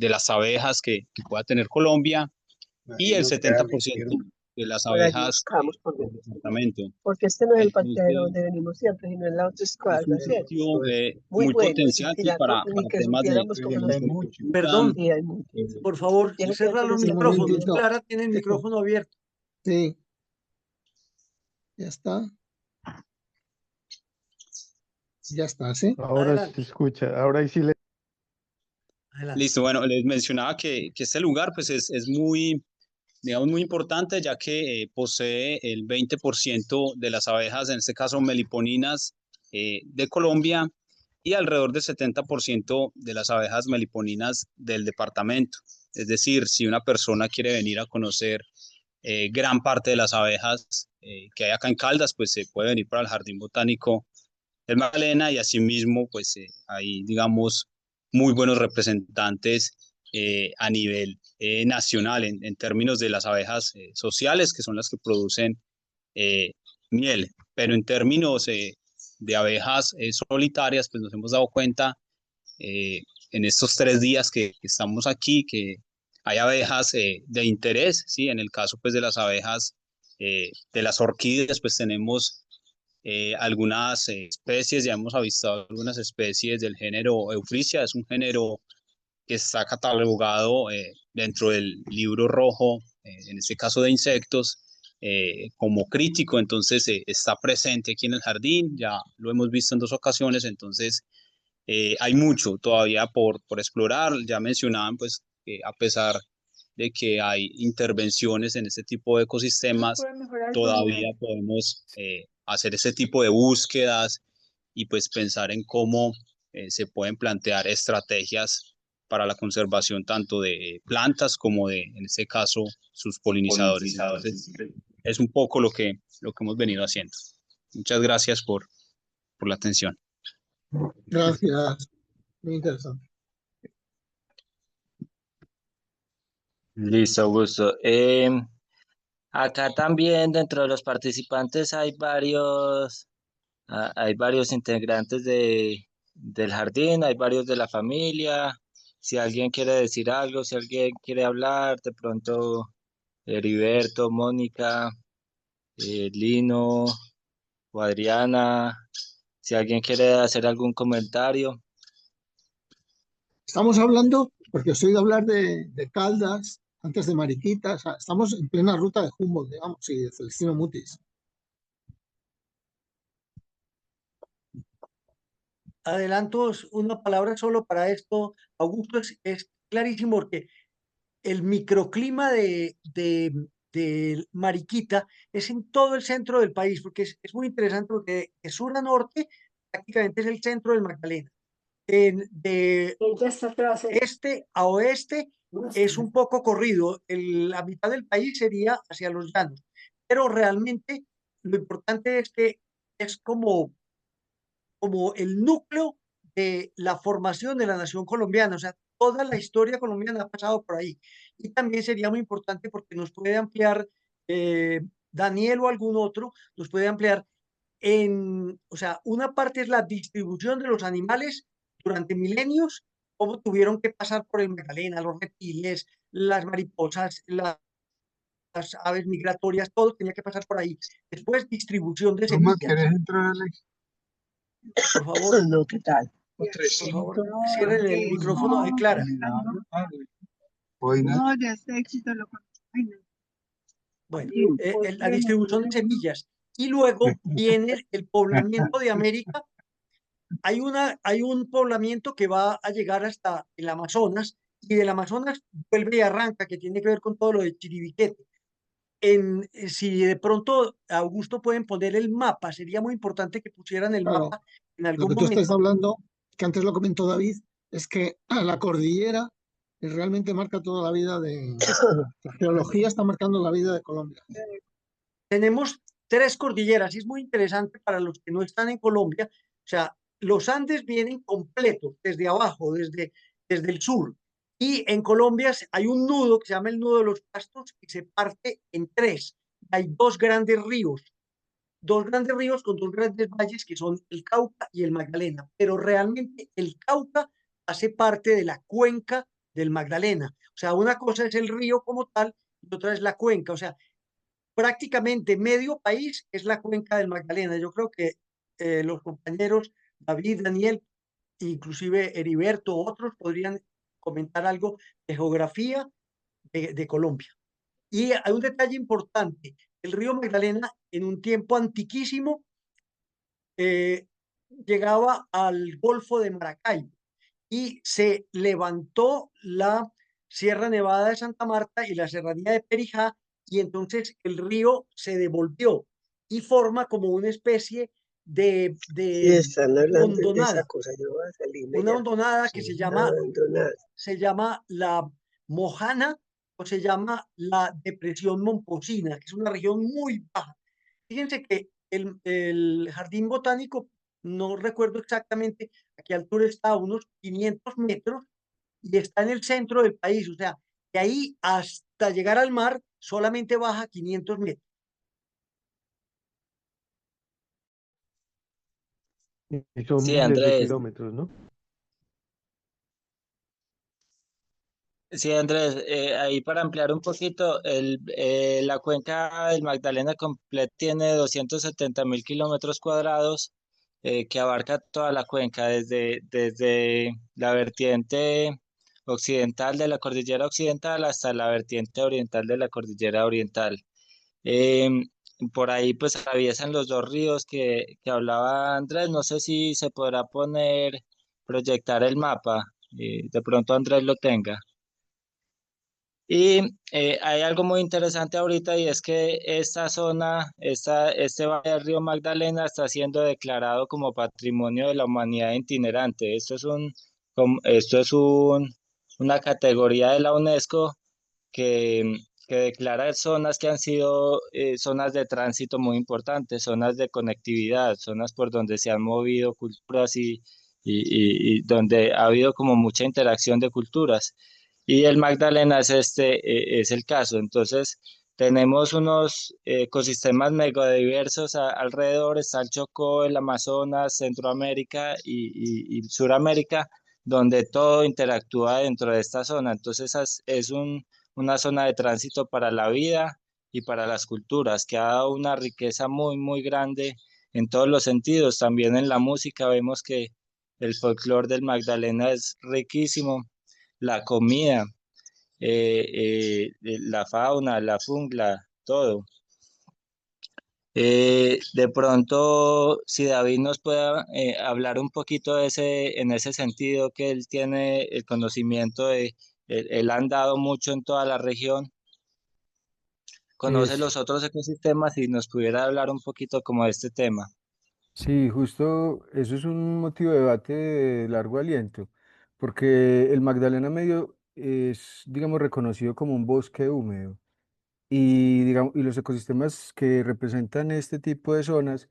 las abejas que pueda tener Colombia y el 70% de las Por allí abejas buscamos, del departamento. porque este no es el parqueadero Entonces, donde venimos siempre, sino en la otra es escuadra, un ¿cierto? sitio Muy muy bueno, potencial, sí, ni que temas supiéramos cómo nos de gusta. cultura. Perdón, Sí, hay mucho. por favor, Tiene que cierra hacer los ese Un micrófonos. momentito. Clara tiene el micrófono abierto. Sí, ya está. Ya está, ¿sí? Ahora Adelante. se escucha, ahora ahí sí le... Adelante. Listo, bueno, les mencionaba que este lugar pues es muy, digamos, muy importante ya que posee el 20% de las abejas, en este caso meliponinas de Colombia y alrededor del 70% de las abejas meliponinas del departamento. Es decir, si una persona quiere venir a conocer gran parte de las abejas que hay acá en Caldas, pues se puede venir para el Jardín Botánico del Magdalena y asimismo pues hay digamos muy buenos representantes a nivel nacional en términos de las abejas sociales que son las que producen eh, miel, pero en términos de abejas solitarias pues nos hemos dado cuenta en estos 3 días que estamos aquí que hay abejas de interés, ¿sí? En el caso pues de las abejas de las orquídeas pues tenemos algunas especies, ya hemos avistado algunas especies del género Euphrysia, es un género que está catalogado dentro del libro rojo, en este caso de insectos, como crítico, entonces está presente aquí en el jardín, ya lo hemos visto en 2 ocasiones, entonces hay mucho todavía por explorar, ya mencionaban pues que a pesar de que hay intervenciones en este tipo de ecosistemas, todavía podemos hacer ese tipo de búsquedas y pues pensar en cómo se pueden plantear estrategias para la conservación tanto de plantas como de, en este caso, sus polinizadores. Entonces, es un poco lo que hemos venido haciendo. Muchas gracias por la atención. Gracias. Muy interesante. Listo, Augusto. Acá también dentro de los participantes hay varios integrantes del jardín, hay varios de la familia. Si alguien quiere decir algo, si alguien quiere hablar, de pronto Heriberto, Mónica, Lino o Adriana, si alguien quiere hacer algún comentario. Estamos hablando, porque os he oído hablar de Caldas, antes de Mariquita, o sea, estamos en plena ruta de Humboldt, digamos, y de Celestino Mutis. Adelanto una palabra solo para esto. Augusto, es clarísimo porque el microclima de Mariquita es en todo el centro del país, porque es muy interesante porque de sur a norte prácticamente es el centro del Magdalena. De Esta frase. este a oeste es un poco corrido, la mitad del país sería hacia los llanos, pero realmente lo importante es que es como el núcleo de la formación de la nación colombiana, o sea, toda la historia colombiana ha pasado por ahí. Y también sería muy importante porque nos puede ampliar, Daniel o algún otro, nos puede ampliar o sea, una parte es la distribución de los animales durante milenios, cómo tuvieron que pasar por el Magdalena, los reptiles, las mariposas, las aves migratorias, todo tenía que pasar por ahí. Después, distribución de Tomás, semillas. ¿querés entrar, Alex? Por favor, No, ¿qué tal? por favor, cierren el micrófono de Clara. Oiga, No, de este éxito lo conozco. Ay, no. Bueno, la distribución de semillas. Y luego viene el poblamiento de América. Hay un poblamiento que va a llegar hasta el Amazonas y del Amazonas vuelve y arranca, que tiene que ver con todo lo de Chiribiquete. Si de pronto, Augusto, pueden poner el mapa, sería muy importante que pusieran el Claro, mapa en lo algún que tú estás momento. hablando, que antes lo comentó David, es que la cordillera realmente marca toda la vida la geología está marcando la vida de Colombia. Tenemos tres cordilleras y es muy interesante para los que no están en Colombia. O sea, los Andes vienen completos desde abajo, desde el sur. Y en Colombia hay un nudo que se llama el nudo de los Pastos y se parte en tres. Hay dos grandes ríos con dos grandes valles que son el Cauca y el Magdalena. Pero realmente el Cauca hace parte de la cuenca del Magdalena. O sea, una cosa es el río como tal y otra es la cuenca. O sea, prácticamente medio país es la cuenca del Magdalena. Yo creo que los compañeros David, Daniel, inclusive Heriberto, otros podrían comentar algo de geografía de Colombia. Y hay un detalle importante, el río Magdalena en un tiempo antiquísimo eh, llegaba al Golfo de Maracaibo y se levantó la Sierra Nevada de Santa Marta y la Serranía de Perijá, y entonces el río se devolvió y forma como una especie de, Sí, de están hablando de esa hondonada, cosa. Yo voy a salirme una ya. hondonada que Sí, abandonar. se llama la Mojana o se llama la Depresión Momposina, que es una región muy baja. Fíjense que el jardín botánico, no recuerdo exactamente a qué altura está, a unos 500 metros, y está en el centro del país, o sea, de ahí hasta llegar al mar solamente baja 500 metros. y son Sí, miles de Andrés. kilómetros, ¿no? Sí, Andrés, ahí para ampliar un poquito, la cuenca del Magdalena completa tiene 270.000 kilómetros cuadrados, que abarca toda la cuenca, desde la vertiente occidental de la cordillera occidental hasta la vertiente oriental de la cordillera oriental. Em, por ahí pues atraviesan los dos ríos que hablaba Andrés. No sé si se podrá proyectar el mapa, de pronto Andrés lo tenga. Y hay algo muy interesante ahorita y es que esta zona, este valle del río Magdalena está siendo declarado como Patrimonio de la Humanidad itinerante. Esto es una categoría de la UNESCO que, que declara zonas que han sido zonas de tránsito muy importantes, zonas de conectividad, zonas por donde se han movido culturas y donde ha habido como mucha interacción de culturas. Y el Magdalena es el caso. Entonces, tenemos unos ecosistemas mega diversos alrededor. Está el Chocó, el Amazonas, Centroamérica y Suramérica, donde todo interactúa dentro de esta zona. Entonces, una zona de tránsito para la vida y para las culturas, que ha dado una riqueza muy, muy grande en todos los sentidos. También en la música vemos que el folclore del Magdalena es riquísimo, la comida, la fauna, la jungla, todo. De pronto, si David nos puede hablar un poquito en ese sentido, que él tiene el conocimiento él ha andado mucho en toda la región, conoce Es, los otros ecosistemas y nos pudiera hablar un poquito como de este tema. sí, justo eso es un motivo de debate de largo aliento, porque el Magdalena Medio es, digamos, reconocido como un bosque húmedo. Y, digamos, y los ecosistemas que representan este tipo de zonas,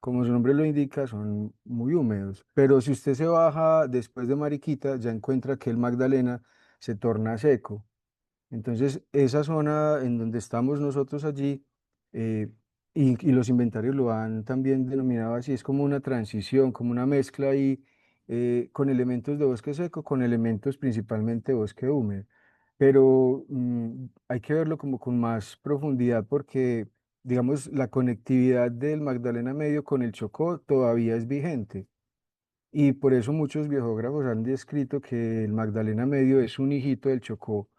como su nombre lo indica, son muy húmedos. Pero si usted se baja después de Mariquita, ya encuentra que el Magdalena se torna seco. Entonces, esa zona en donde estamos nosotros allí, eh, y los inventarios lo han también denominado así, es como una transición, como una mezcla ahí, con elementos de bosque seco, con elementos principalmente de bosque húmedo. Pero hay que verlo como con más profundidad porque, digamos, la conectividad del Magdalena Medio con el Chocó todavía es vigente. Y por eso muchos biógrafos han descrito que el Magdalena Medio es un hijito del Chocó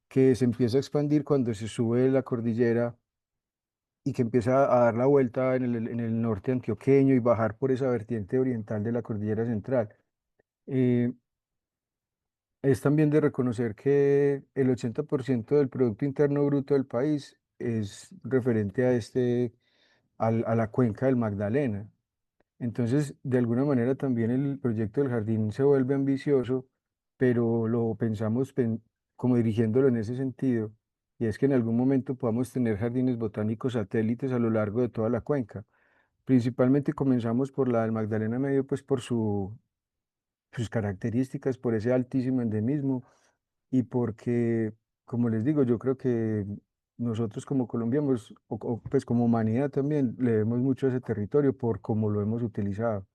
que se empieza a expandir cuando se sube la cordillera y que empieza a dar la vuelta en el norte antioqueño y bajar por esa vertiente oriental de la cordillera central. Eh, es también de reconocer que el 80% del Producto Interno Bruto del país es referente a a la cuenca del Magdalena. Entonces, de alguna manera también el proyecto del jardín se vuelve ambicioso, pero lo pensamos como dirigiéndolo en ese sentido, y es que en algún momento podamos tener jardines botánicos satélites a lo largo de toda la cuenca. Principalmente comenzamos por la del Magdalena Medio, pues por sus características, por ese altísimo endemismo y porque, como les digo, yo creo que nosotros como colombianos, pues como humanidad también, le debemos mucho a ese territorio por cómo lo hemos utilizado.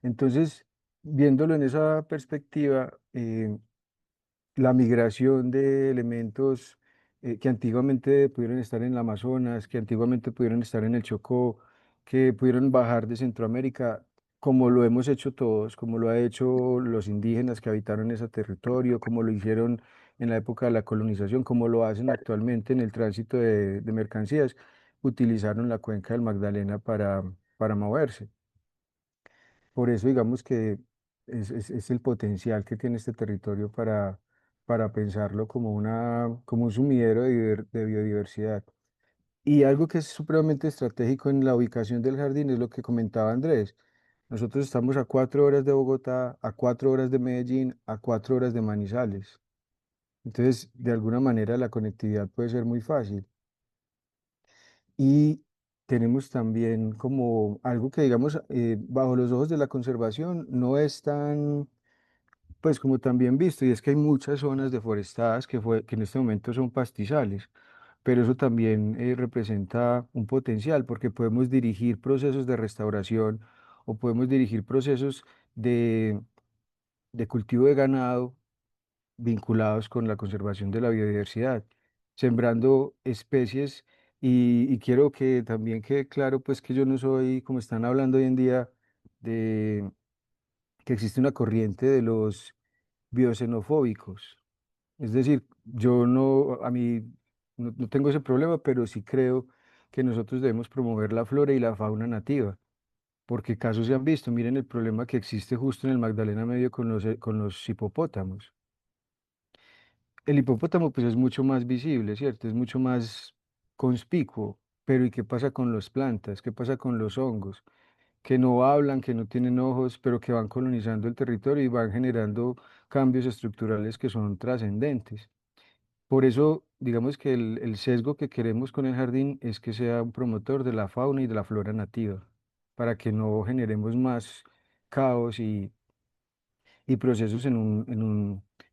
Entonces, viéndolo en esa perspectiva, la migración de elementos que antiguamente pudieron estar en el Amazonas, que antiguamente pudieron estar en el Chocó, que pudieron bajar de Centroamérica, como lo hemos hecho todos, como lo ha hecho los indígenas que habitaron ese territorio, como lo hicieron en la época de la colonización, como lo hacen actualmente en el tránsito de mercancías, utilizaron la cuenca del Magdalena para moverse. Por eso digamos que es el potencial que tiene este territorio para pensarlo como como un sumidero de biodiversidad. Y algo que es supremamente estratégico en la ubicación del jardín es lo que comentaba Andrés. Nosotros estamos a 4 horas de Bogotá, a 4 horas de Medellín, a 4 horas de Manizales. Entonces, de alguna manera la conectividad puede ser muy fácil. Y tenemos también como algo que, digamos, bajo los ojos de la conservación no es tan, pues como también visto, y es que hay muchas zonas deforestadas que en este momento son pastizales, pero eso también representa un potencial porque podemos dirigir procesos de restauración o podemos dirigir procesos de, de cultivo de ganado vinculados con la conservación de la biodiversidad, sembrando especies y quiero que también quede claro pues que yo no soy, como están hablando hoy en día, de que existe una corriente de los bioxenofóbicos. Es decir, yo no, a mí no tengo ese problema, pero sí creo que nosotros debemos promover la flora y la fauna nativa, porque casos se han visto. Miren el problema que existe justo en el Magdalena Medio con los hipopótamos. El hipopótamo pues es mucho más visible, ¿cierto? Es mucho más conspicuo, pero ¿y qué pasa con las plantas? ¿Qué pasa con los hongos? Que no hablan, que no tienen ojos, pero que van colonizando el territorio y van generando cambios estructurales que son trascendentes. Por eso, digamos que el sesgo que queremos con el jardín es que sea un promotor de la fauna y de la flora nativa, para que no generemos más caos y procesos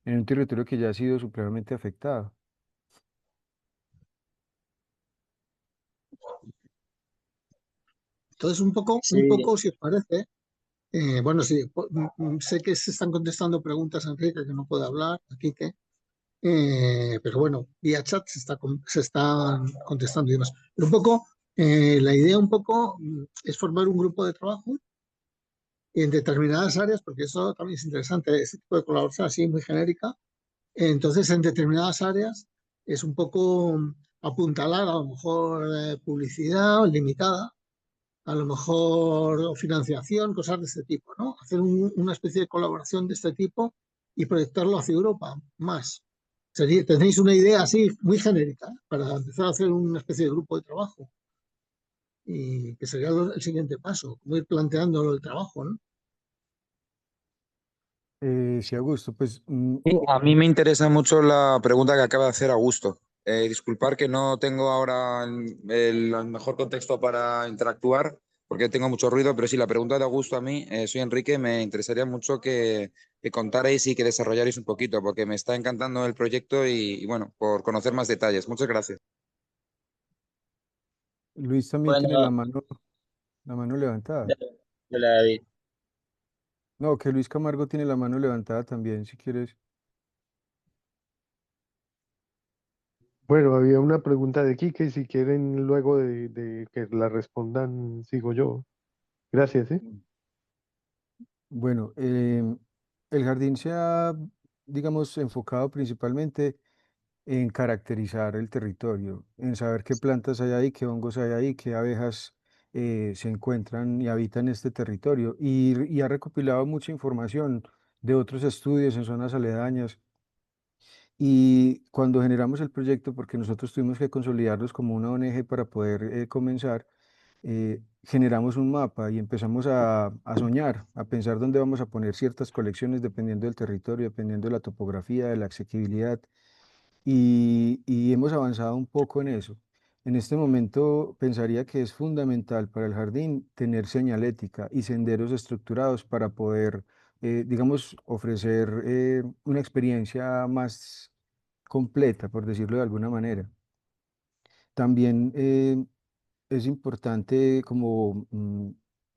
en un territorio que ya ha sido supremamente afectado. Entonces, Sí, si os parece, bueno, sí, sé que se están contestando preguntas a Enrique, que no puede hablar, a Quique, pero bueno, vía chat se están contestando y demás. Pero un poco, la idea un poco es formar un grupo de trabajo en determinadas áreas, porque eso también es interesante, este tipo de colaboración así muy genérica. Entonces, en determinadas áreas es un poco apuntalar, a lo mejor publicidad limitada, a lo mejor financiación, cosas de este tipo, ¿no? Hacer una especie de colaboración de este tipo y proyectarlo hacia Europa más. Tenéis una idea así muy genérica para empezar a hacer una especie de grupo de trabajo y que sería el siguiente paso, como ir planteándolo el trabajo, ¿no? Sí, Augusto, pues Sí, a mí me interesa mucho la pregunta que acaba de hacer Augusto. Disculpar que no tengo ahora el mejor contexto para interactuar porque tengo mucho ruido, pero sí, la pregunta de Augusto a mí, soy Enrique, me interesaría mucho que contarais y que desarrollarais un poquito porque me está encantando el proyecto y bueno, por conocer más detalles. Muchas gracias. Luis también tiene bueno, la mano levantada. hola, David. No, que Luis Camargo tiene la mano levantada también, si quieres. Bueno, había una pregunta de Quique, si quieren luego de que la respondan, sigo yo. Gracias, ¿eh? Bueno, el jardín se ha, digamos, enfocado principalmente en caracterizar el territorio, en saber qué plantas hay ahí, qué hongos hay ahí, qué abejas se encuentran y habitan este territorio. Y ha recopilado mucha información de otros estudios en zonas aledañas. Y cuando generamos el proyecto, porque nosotros tuvimos que consolidarlos como una ONG para poder comenzar, generamos un mapa y empezamos a soñar, a pensar dónde vamos a poner ciertas colecciones dependiendo del territorio, dependiendo de la topografía, de la asequibilidad y hemos avanzado un poco en eso. En este momento pensaría que es fundamental para el jardín tener señalética y senderos estructurados para poder, digamos, ofrecer una experiencia más completa, por decirlo de alguna manera. También es importante como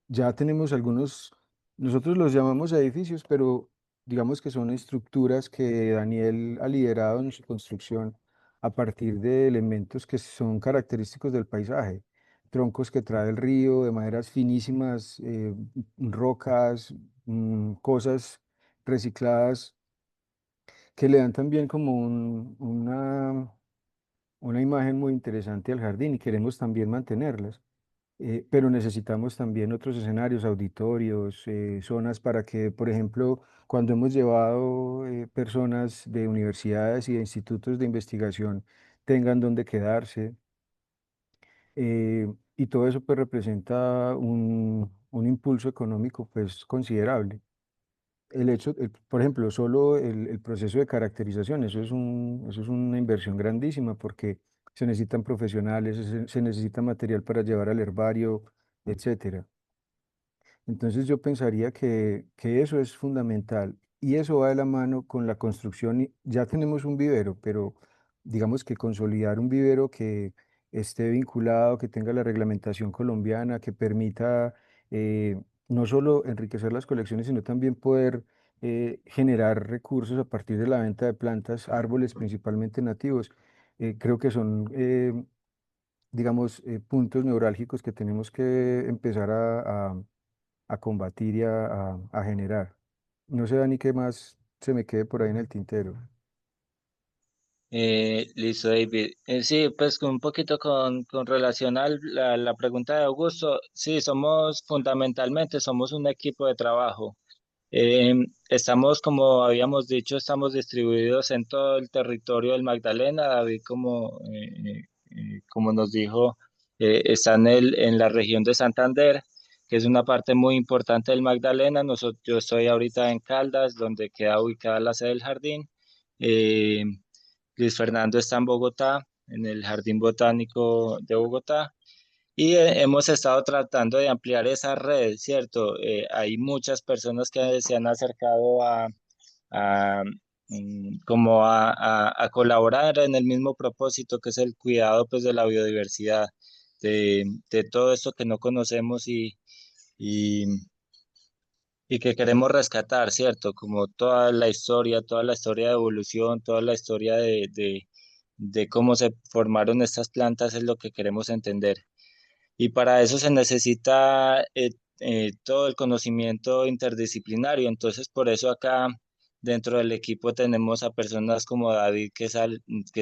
ya tenemos algunos, nosotros los llamamos edificios, pero digamos que son estructuras que Daniel ha liderado en su construcción a partir de elementos que son característicos del paisaje, troncos que trae el río, de maderas finísimas, rocas, cosas recicladas que le dan también como una imagen muy interesante al jardín y queremos también mantenerlas. Pero necesitamos también otros escenarios, auditorios, zonas para que, por ejemplo, cuando hemos llevado personas de universidades y de institutos de investigación tengan donde quedarse. Y todo eso pues representa un impulso económico pues considerable. Por ejemplo, solo el proceso de caracterización, eso es una inversión grandísima porque se necesitan profesionales, se necesita material para llevar al herbario, etcétera. Entonces yo pensaría que eso es fundamental y eso va de la mano con la construcción. Ya tenemos un vivero, pero digamos que consolidar un vivero que esté vinculado, que tenga la reglamentación colombiana, que permita no solo enriquecer las colecciones, sino también poder generar recursos a partir de la venta de plantas, árboles principalmente nativos. Creo que son, digamos, puntos neurálgicos que tenemos que empezar a combatir y a generar. No sé, Dani, qué más se me quede por ahí en el tintero. Listo, David. Sí, pues un poquito con relación a la pregunta de Augusto, sí, fundamentalmente somos un equipo de trabajo. Estamos, como habíamos dicho, estamos distribuidos en todo el territorio del Magdalena. David, como nos dijo, está en la región de Santander, que es una parte muy importante del Magdalena. Yo estoy ahorita en Caldas, donde queda ubicada la sede del jardín. Eh, Luis Fernando está en Bogotá, en el Jardín Botánico de Bogotá. Y hemos estado tratando de ampliar esa red, ¿cierto? Hay muchas personas que se han acercado a, como a colaborar en el mismo propósito que es el cuidado pues de la biodiversidad, de todo esto que no conocemos y, y que queremos rescatar, ¿cierto? Como toda la historia de evolución, toda la historia de cómo se formaron estas plantas es lo que queremos entender. Y para eso se necesita todo el conocimiento interdisciplinario. Entonces, por eso acá dentro del equipo tenemos a personas como David que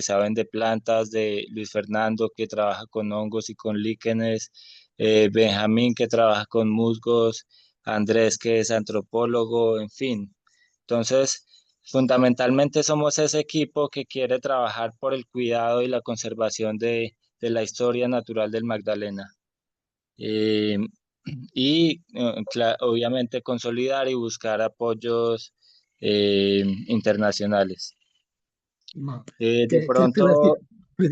saben de plantas, de Luis Fernando que trabaja con hongos y con líquenes, Benjamín que trabaja con musgos, Andrés que es antropólogo, en fin. Entonces, fundamentalmente somos ese equipo que quiere trabajar por el cuidado y la conservación de la historia natural del Magdalena. Eh, obviamente consolidar y buscar apoyos internacionales. De ¿Qué te iba a decir? pronto, Uy,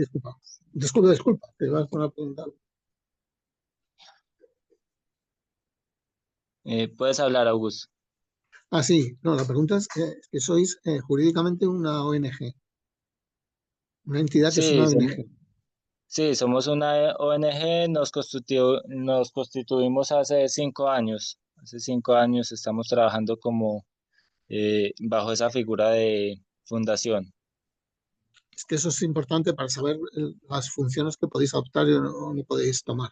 disculpa, te iba a hacer una pregunta. puedes hablar, Augusto. Ah, sí, no, la pregunta es que sois jurídicamente una ONG, una entidad que es Sí, una ONG. sí, somos una ONG, nos constituimos hace 5 años. Hace 5 años estamos trabajando como bajo esa figura de fundación. Es que eso es importante para saber las funciones que podéis adoptar o no podéis tomar,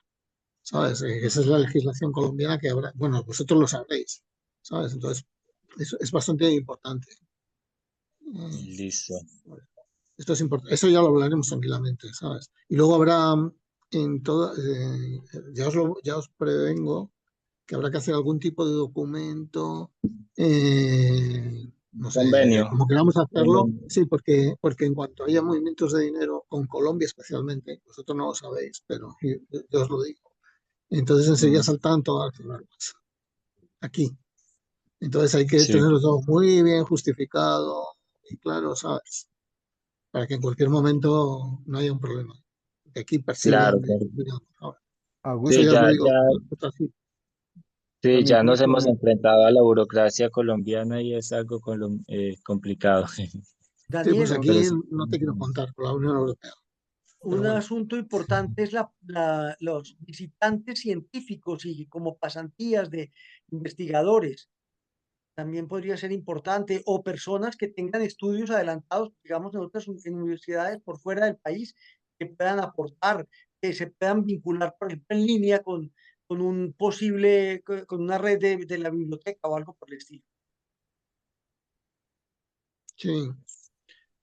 ¿sabes? Esa es la legislación colombiana que habrá, bueno, vosotros lo sabréis, ¿sabes? Entonces, eso es bastante importante. Listo. Esto es importante, eso ya lo hablaremos tranquilamente, ¿sabes? Y luego habrá ya os prevengo que habrá que hacer algún tipo de documento, no sé, Convenio. como queramos hacerlo, Convenio. sí, porque en cuanto haya movimientos de dinero con Colombia especialmente, vosotros no lo sabéis, pero yo os lo digo, entonces enseguida saltan todas las alarmas aquí. Entonces hay que Sí, tenerlo todo muy bien justificado y claro, ¿sabes? Para que en cualquier momento no haya un problema. Que aquí claro, persiguen, claro. digamos, ahora. Eso Sí, Augusto, ya os lo ya, digo. sí, también ya como, nos hemos como, enfrentado a la burocracia colombiana y es algo complicado. Sí, pues Daniel, no, Pero aquí sí. no te quiero contar con la Unión Europea. Pero un bueno, asunto importante es los visitantes científicos y como pasantías de investigadores. También podría ser importante, o personas que tengan estudios adelantados, digamos, en otras universidades por fuera del país, que puedan aportar, que se puedan vincular, por ejemplo, en línea con un posible, con una red de la biblioteca o algo por el estilo. sí.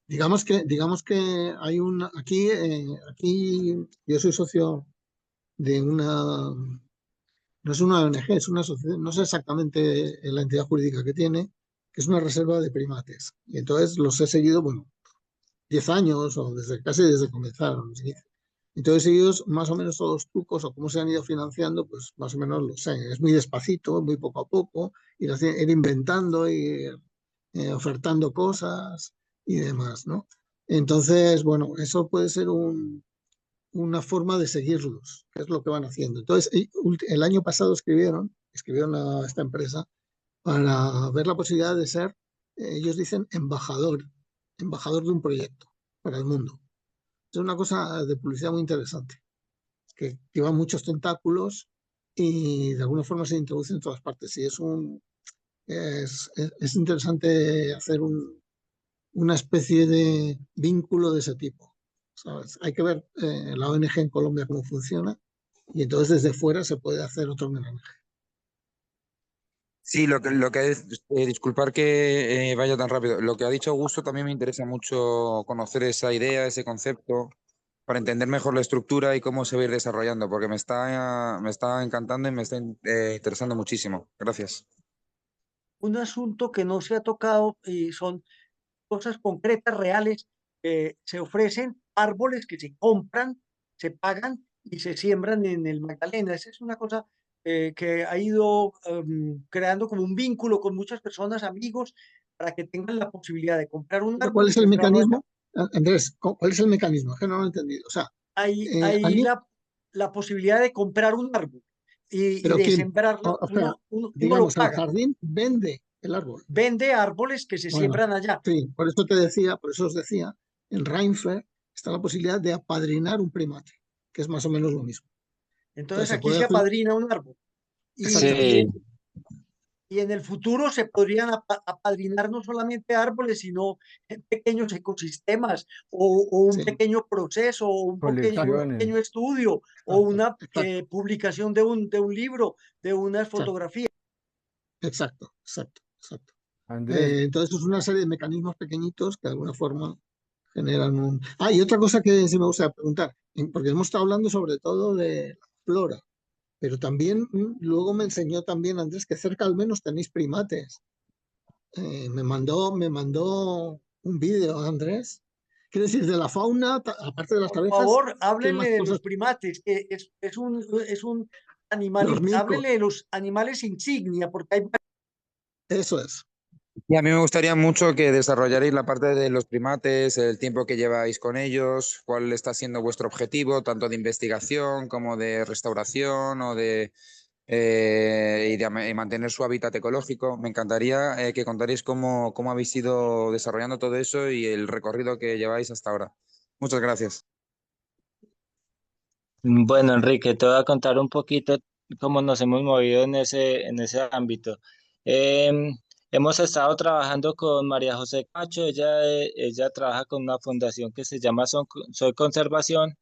Digamos que hay aquí yo soy socio de no es una ONG, es una asociación, no sé exactamente la entidad jurídica que tiene, que es una reserva de primates. Y entonces los he seguido, bueno, 10 años o casi desde que comenzaron. ¿Sí? Entonces ellos, más o menos todos los trucos o cómo se han ido financiando, pues más o menos lo sé. Es muy despacito, muy poco a poco, ir inventando, ir ofertando cosas y demás, ¿no? Entonces, bueno, eso puede ser una forma de seguirlos, que es lo que van haciendo. Entonces, el año pasado escribieron a esta empresa para ver la posibilidad de ser, ellos dicen, embajador de un proyecto para el mundo. Es una cosa de publicidad muy interesante, que lleva muchos tentáculos y de alguna forma se introduce en todas partes. Y es interesante hacer una especie de vínculo de ese tipo, ¿sabes? Hay que ver la ONG en Colombia cómo funciona y entonces desde fuera se puede hacer otro homenaje. Sí, lo que es, disculpar que vaya tan rápido. Lo que ha dicho Augusto también me interesa mucho conocer esa idea, ese concepto, para entender mejor la estructura y cómo se va a ir desarrollando, porque me está encantando y me está interesando muchísimo. Gracias. Un asunto que no se ha tocado y son cosas concretas, reales, se ofrecen árboles que se compran, se pagan y se siembran en el Magdalena. Esa es una cosa que ha ido creando como un vínculo con muchas personas, amigos, para que tengan la posibilidad de comprar un ¿Cuál árbol y es el sembrarlo allá. mecanismo? Andrés, ¿cuál es el mecanismo? Que no lo he entendido. O sea, Hay alguien, la posibilidad de comprar un árbol y pero de ¿quién? sembrarlo, O sea, uno lo digamos, el paga. jardín vende el árbol. vende árboles que se Bueno, siembran allá. sí, por eso te decía, por eso os decía, en Rheinfeld está la posibilidad de apadrinar un primate, que es más o menos lo mismo. Entonces se aquí puede se hacer apadrina un árbol. Y, exactamente. Sí, y en el futuro se podrían apadrinar no solamente árboles, sino pequeños ecosistemas o un Sí, pequeño proceso o un pequeño Colecciones. estudio o exacto, una exacto, publicación de un libro, de unas fotografías. exacto, exacto, exacto. Andrés, Entonces es una serie de mecanismos pequeñitos que de alguna forma generan un... Ah, y otra cosa que sí me gusta preguntar, porque hemos estado hablando sobre todo de la flora, pero también luego me enseñó también Andrés que cerca al menos tenéis primates. Me mandó un vídeo, Andrés. Quiero decir, de la fauna, aparte de las Por abejas, favor, ¿qué háblenle más de cosas? los primates, que es un Los animal, micos, háblenle de los animales insignia, porque hay eso es. Y a mí me gustaría mucho que desarrollarais la parte de los primates, el tiempo que lleváis con ellos, cuál está siendo vuestro objetivo, tanto de investigación como de restauración o de y mantener su hábitat ecológico. Me encantaría que contarais cómo habéis ido desarrollando todo eso y el recorrido que lleváis hasta ahora. Muchas gracias. bueno, Enrique, te voy a contar un poquito cómo nos hemos movido en ese ámbito. Em, Hemos estado trabajando con María José Cacho, ella trabaja con una fundación que se llama Soy Conservación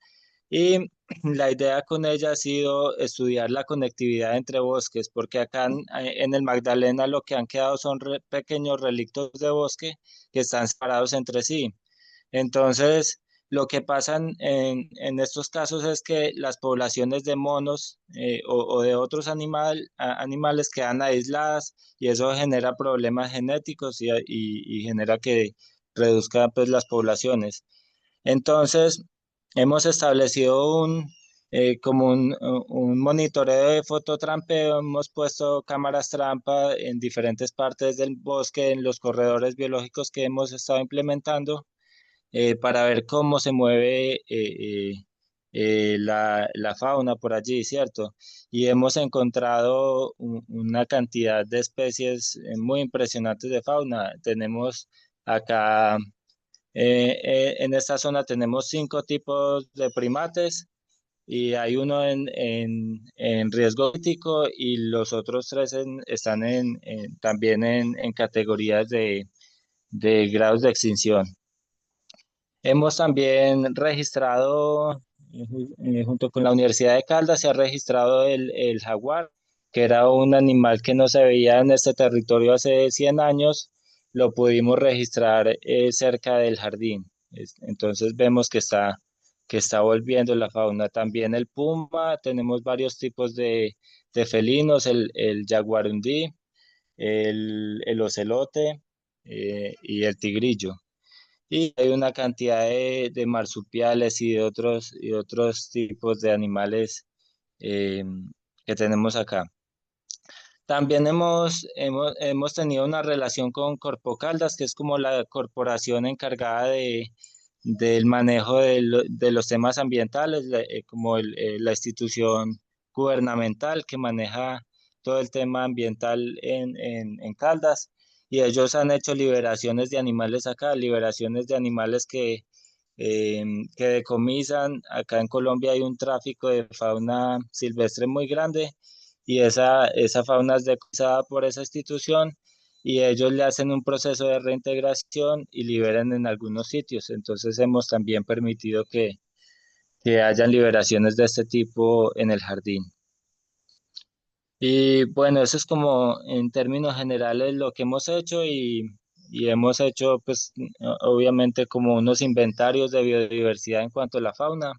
y la idea con ella ha sido estudiar la conectividad entre bosques, porque acá en el Magdalena lo que han quedado son pequeños relictos de bosque que están separados entre sí. Entonces, lo que pasa en estos casos es que las poblaciones de monos o de otros animales quedan aisladas y eso genera problemas genéticos y genera que reduzcan pues, las poblaciones. Entonces, hemos establecido como un monitoreo de fototrampeo, hemos puesto cámaras trampa en diferentes partes del bosque, en los corredores biológicos que hemos estado implementando para ver cómo se mueve la fauna por allí, ¿cierto? Y hemos encontrado una cantidad de especies muy impresionantes de fauna. Tenemos acá, en esta zona tenemos 5 tipos de primates. Y hay uno en riesgo crítico y los otros 3 están también en categorías de grados de extinción. Hemos también registrado, junto con la Universidad de Caldas, se ha registrado el jaguar, que era un animal que no se veía en este territorio hace 100 años, lo pudimos registrar cerca del jardín. Entonces vemos que está volviendo la fauna. También el puma, tenemos varios tipos de felinos, el jaguarundí, el ocelote y el tigrillo. Y hay una cantidad de marsupiales y otros tipos de animales eh, que tenemos acá. También hemos tenido una relación con Corpocaldas, que es como la corporación encargada del manejo de los temas ambientales, como la institución gubernamental que maneja todo el tema ambiental en Caldas. Y ellos han hecho liberaciones de animales acá, liberaciones de animales que decomisan. Acá en Colombia hay un tráfico de fauna silvestre muy grande y esa fauna es decomisada por esa institución y ellos le hacen un proceso de reintegración y liberan en algunos sitios. Entonces hemos también permitido que hayan liberaciones de este tipo en el jardín. Y bueno, eso es como en términos generales lo que hemos hecho y hemos hecho pues obviamente como unos inventarios de biodiversidad en cuanto a la fauna.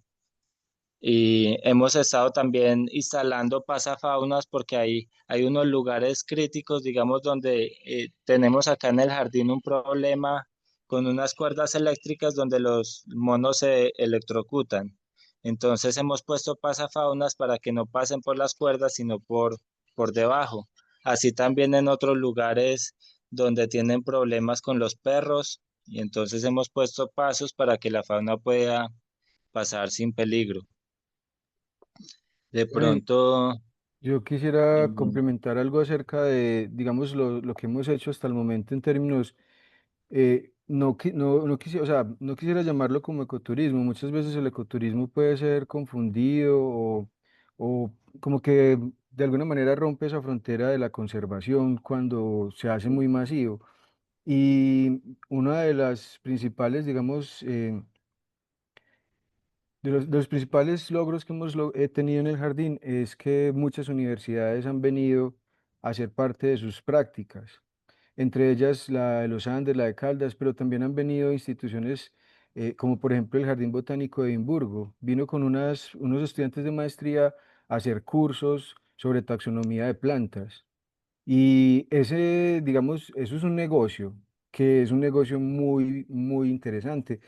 Y hemos estado también instalando pasafaunas porque hay unos lugares críticos, digamos, donde tenemos acá en el jardín un problema con unas cuerdas eléctricas donde los monos se electrocutan. Entonces hemos puesto pasafaunas para que no pasen por las cuerdas, sino por debajo. Así también en otros lugares donde tienen problemas con los perros, y entonces hemos puesto pasos para que la fauna pueda pasar sin peligro. De Eh, pronto, Yo quisiera Ujú. complementar algo acerca de, digamos, lo que hemos hecho hasta el momento en términos, o sea, no quisiera llamarlo como ecoturismo. Muchas veces el ecoturismo puede ser confundido o como que de alguna manera rompe esa frontera de la conservación cuando se hace muy masivo. Y una de las principales, digamos, de los principales logros que he tenido en el jardín es que muchas universidades han venido a ser parte de sus prácticas, entre ellas la de los Andes, la de Caldas, pero también han venido instituciones como por ejemplo el Jardín Botánico de Edimburgo. Vino con unos estudiantes de maestría a hacer cursos sobre taxonomía de plantas. Y ese, digamos, eso es un negocio, que es un negocio muy, muy interesante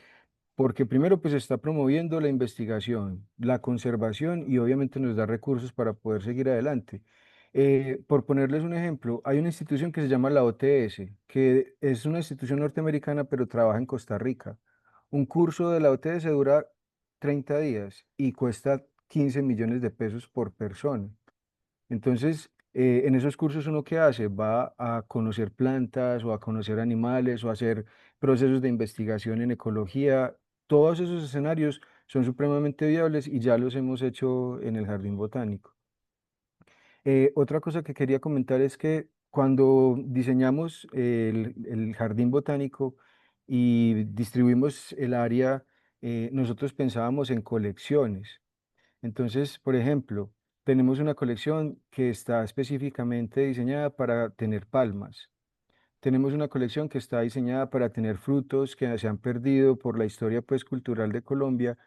porque primero pues está promoviendo la investigación, la conservación y obviamente nos da recursos para poder seguir adelante. Por ponerles un ejemplo, hay una institución que se llama la OTS, que es una institución norteamericana pero trabaja en Costa Rica. Un curso de la OTS dura 30 días y cuesta 15 millones de pesos por persona. Entonces, en esos cursos uno qué hace, va a conocer plantas o a conocer animales o a hacer procesos de investigación en ecología. Todos esos escenarios son supremamente viables y ya los hemos hecho en el jardín botánico. Otra cosa que quería comentar es que cuando diseñamos el jardín botánico y distribuimos el área, nosotros pensábamos en colecciones. Entonces, por ejemplo, tenemos una colección que está específicamente diseñada para tener palmas. Tenemos una colección que está diseñada para tener frutos que se han perdido por la historia pues, cultural de Colombia.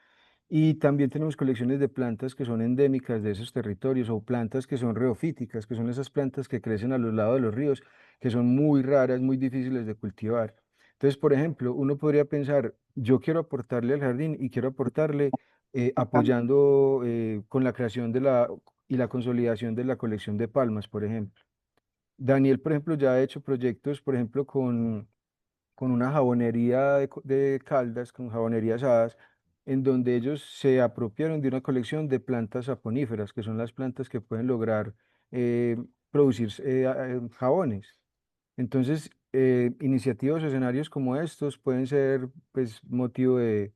Y también tenemos colecciones de plantas que son endémicas de esos territorios o plantas que son reofíticas, que son esas plantas que crecen a los lados de los ríos, que son muy raras, muy difíciles de cultivar. Entonces, por ejemplo, uno podría pensar, yo quiero aportarle al jardín y quiero aportarle apoyando con la creación y la consolidación de la colección de palmas, por ejemplo. Daniel, por ejemplo, ya ha hecho proyectos, por ejemplo, con una jabonería de Caldas, con jabonerías hadas, en donde ellos se apropiaron de una colección de plantas saponíferas, que son las plantas que pueden lograr eh, producir jabones. Entonces, iniciativas o escenarios como estos pueden ser pues, motivo de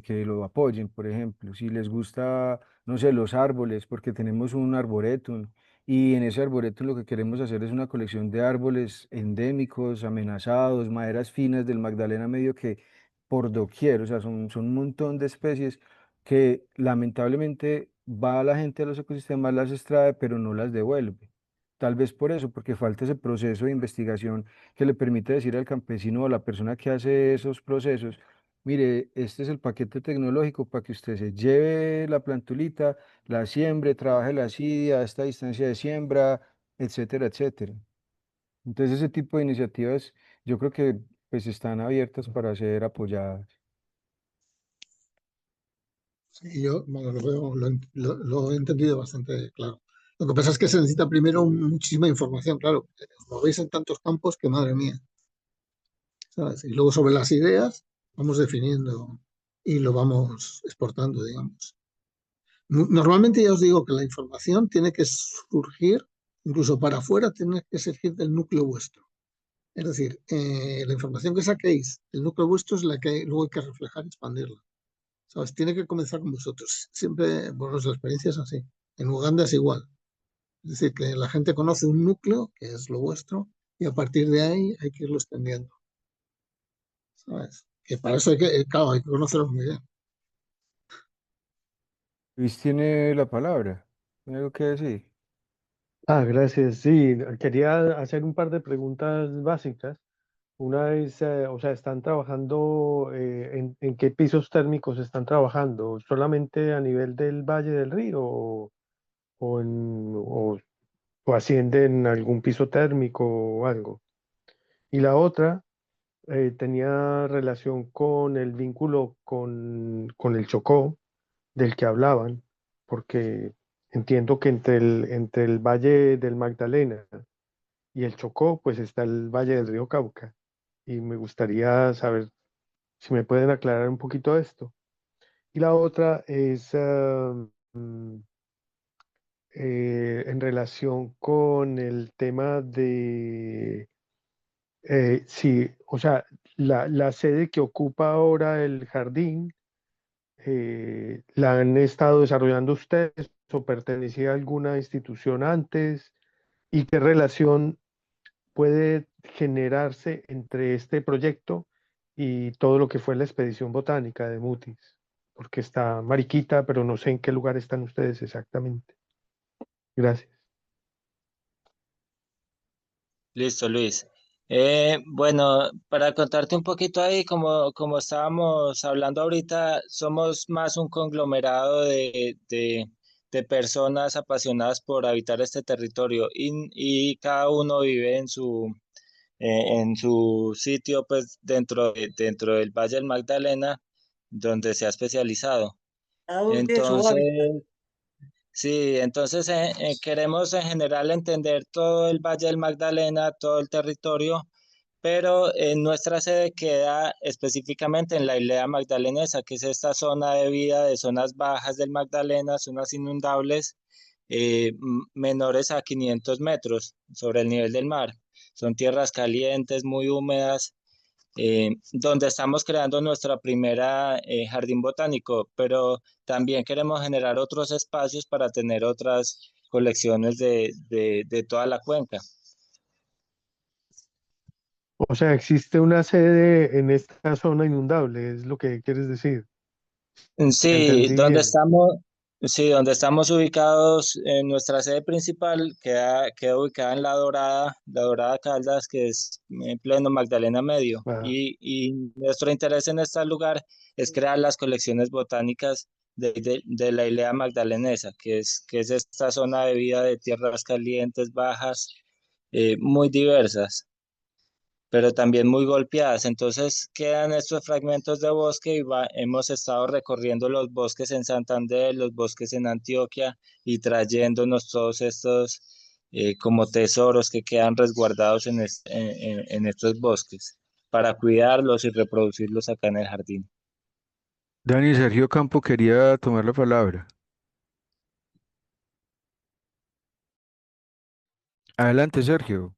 que lo apoyen, por ejemplo. Si les gusta, no sé, los árboles, porque tenemos un arboretum y en ese arboretum lo que queremos hacer es una colección de árboles endémicos, amenazados, maderas finas del Magdalena Medio que por doquier, o sea, son un montón de especies que lamentablemente va la gente a los ecosistemas, las extrae, pero no las devuelve. Tal vez por eso, porque falta ese proceso de investigación que le permite decir al campesino o a la persona que hace esos procesos, mire, este es el paquete tecnológico para que usted se lleve la plantulita, la siembre, trabaje la sidia a esta distancia de siembra, etcétera, etcétera. Entonces ese tipo de iniciativas yo creo que pues están abiertas para ser apoyadas. Sí, yo bueno, lo he entendido bastante claro. Lo que pasa es que se necesita primero muchísima información, claro. Lo veis en tantos campos que madre mía, ¿sabes? Y luego sobre las ideas vamos definiendo y lo vamos exportando, digamos. Normalmente ya os digo que la información tiene que surgir, incluso para afuera, tiene que surgir del núcleo vuestro. Es decir, la información que saquéis del núcleo vuestro es la que luego hay que reflejar y expandirla. ¿Sabes? Tiene que comenzar con vosotros. Siempre, por nuestra experiencia es así. En Uganda es igual. Es decir, que la gente conoce un núcleo, que es lo vuestro, y a partir de ahí hay que irlo extendiendo. ¿Sabes? Que para eso hay que, claro, hay que conocerlos muy bien. Luis tiene la palabra. ¿Tiene algo que decir? Gracias. Sí, quería hacer un par de preguntas básicas. Una es, o sea, ¿están trabajando, en qué pisos térmicos están trabajando? ¿Solamente a nivel del Valle del Río o, o ascienden a algún piso térmico o algo? Y la otra tenía relación con el vínculo con el Chocó del que hablaban, porque entiendo que entre el Valle del Magdalena y el Chocó, pues está el Valle del Río Cauca. Y me gustaría saber si me pueden aclarar un poquito esto. Y la otra es en relación con el tema de, sí, o sea, la sede que ocupa ahora el jardín, ¿la han estado desarrollando ustedes o pertenecía a alguna institución antes? ¿Y qué relación puede generarse entre este proyecto y todo lo que fue la expedición botánica de Mutis? Porque está Mariquita, pero no sé en qué lugar están ustedes exactamente. Gracias. Listo, Luis. Bueno, para contarte un poquito ahí, como estábamos hablando ahorita, somos más un conglomerado de personas apasionadas por habitar este territorio y cada uno vive en su sitio, pues dentro del Valle del Magdalena, donde se ha especializado. Cada uno tiene su Entonces, hábitat. sí, entonces queremos en general entender todo el Valle del Magdalena, todo el territorio, pero nuestra sede queda específicamente en la Ilea Magdalenesa, que es esta zona de vida de zonas bajas del Magdalena, zonas inundables, menores a 500 metros sobre el nivel del mar. Son tierras calientes, muy húmedas, donde estamos creando nuestra primera jardín botánico, pero también queremos generar otros espacios para tener otras colecciones de toda la cuenca. O sea, existe una sede en esta zona inundable, es lo que quieres decir. Sí, Entendí bien. donde estamos ubicados, en nuestra sede principal queda ubicada en La Dorada Caldas, que es en pleno Magdalena Medio. Ah, Y nuestro interés en este lugar es crear las colecciones botánicas de la Ilea Magdalenesa, que es esta zona de vida de tierras calientes, bajas, muy diversas, pero también muy golpeadas. Entonces quedan estos fragmentos de bosque y hemos estado recorriendo los bosques en Santander, los bosques en Antioquia y trayéndonos todos estos como tesoros que quedan resguardados en estos bosques para cuidarlos y reproducirlos acá en el jardín. Dani, Sergio Campo quería tomar la palabra. Adelante, Sergio.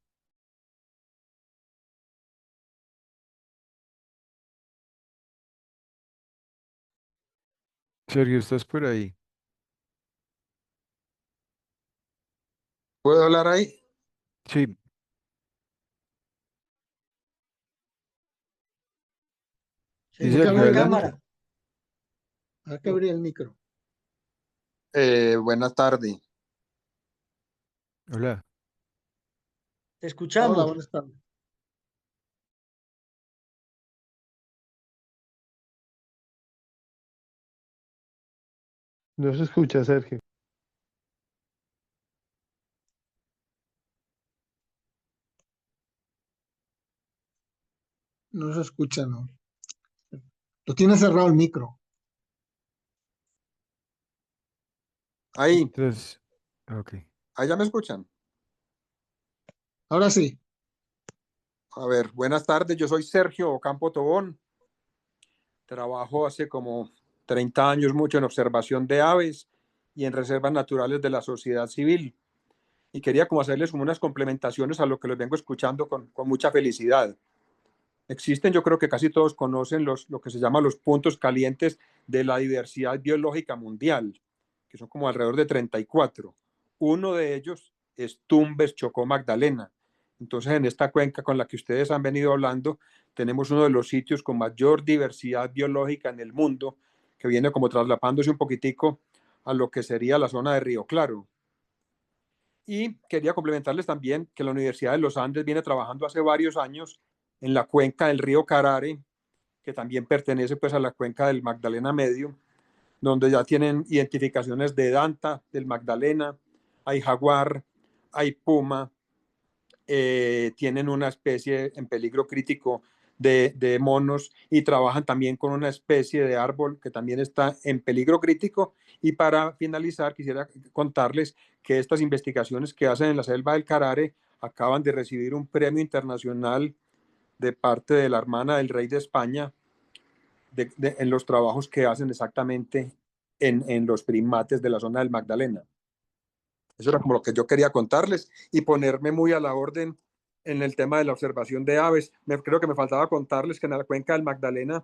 Sergio, ¿estás por ahí? ¿Puedo hablar ahí? Sí, Sí, sí, Hay que Sergio, abrir en el adelante. micro. cámara. Hay que abrir el micro. Buenas tardes. Hola. Te Hola, escuchamos. buenas tardes. No se escucha, Sergio. No se escucha, ¿no? Lo tiene cerrado el micro. Ahí, Entonces, ok. ahí ya me escuchan. Ahora sí. A ver, buenas tardes. Yo soy Sergio Ocampo Tobón. Trabajo hace como 30 años mucho en observación de aves y en reservas naturales de la sociedad civil. Y quería como hacerles como unas complementaciones a lo que los vengo escuchando con mucha felicidad. Existen, yo creo que casi todos conocen lo que se llama los puntos calientes de la diversidad biológica mundial, que son como alrededor de 34. Uno de ellos es Tumbes, Chocó, Magdalena. Entonces, en esta cuenca con la que ustedes han venido hablando, tenemos uno de los sitios con mayor diversidad biológica en el mundo, que viene como traslapándose un poquitico a lo que sería la zona de Río Claro. Y quería complementarles también que la Universidad de los Andes viene trabajando hace varios años en la cuenca del río Carare, que también pertenece pues a la cuenca del Magdalena Medio, donde ya tienen identificaciones de danta del Magdalena, hay jaguar, hay puma, tienen una especie en peligro crítico de monos y trabajan también con una especie de árbol que también está en peligro crítico. Y para finalizar, quisiera contarles que estas investigaciones que hacen en la selva del Carare acaban de recibir un premio internacional de parte de la hermana del rey de España en los trabajos que hacen exactamente en los primates de la zona del Magdalena. Eso era como lo que yo quería contarles y ponerme muy a la orden en el tema de la observación de aves. Creo que me faltaba contarles que en la cuenca del Magdalena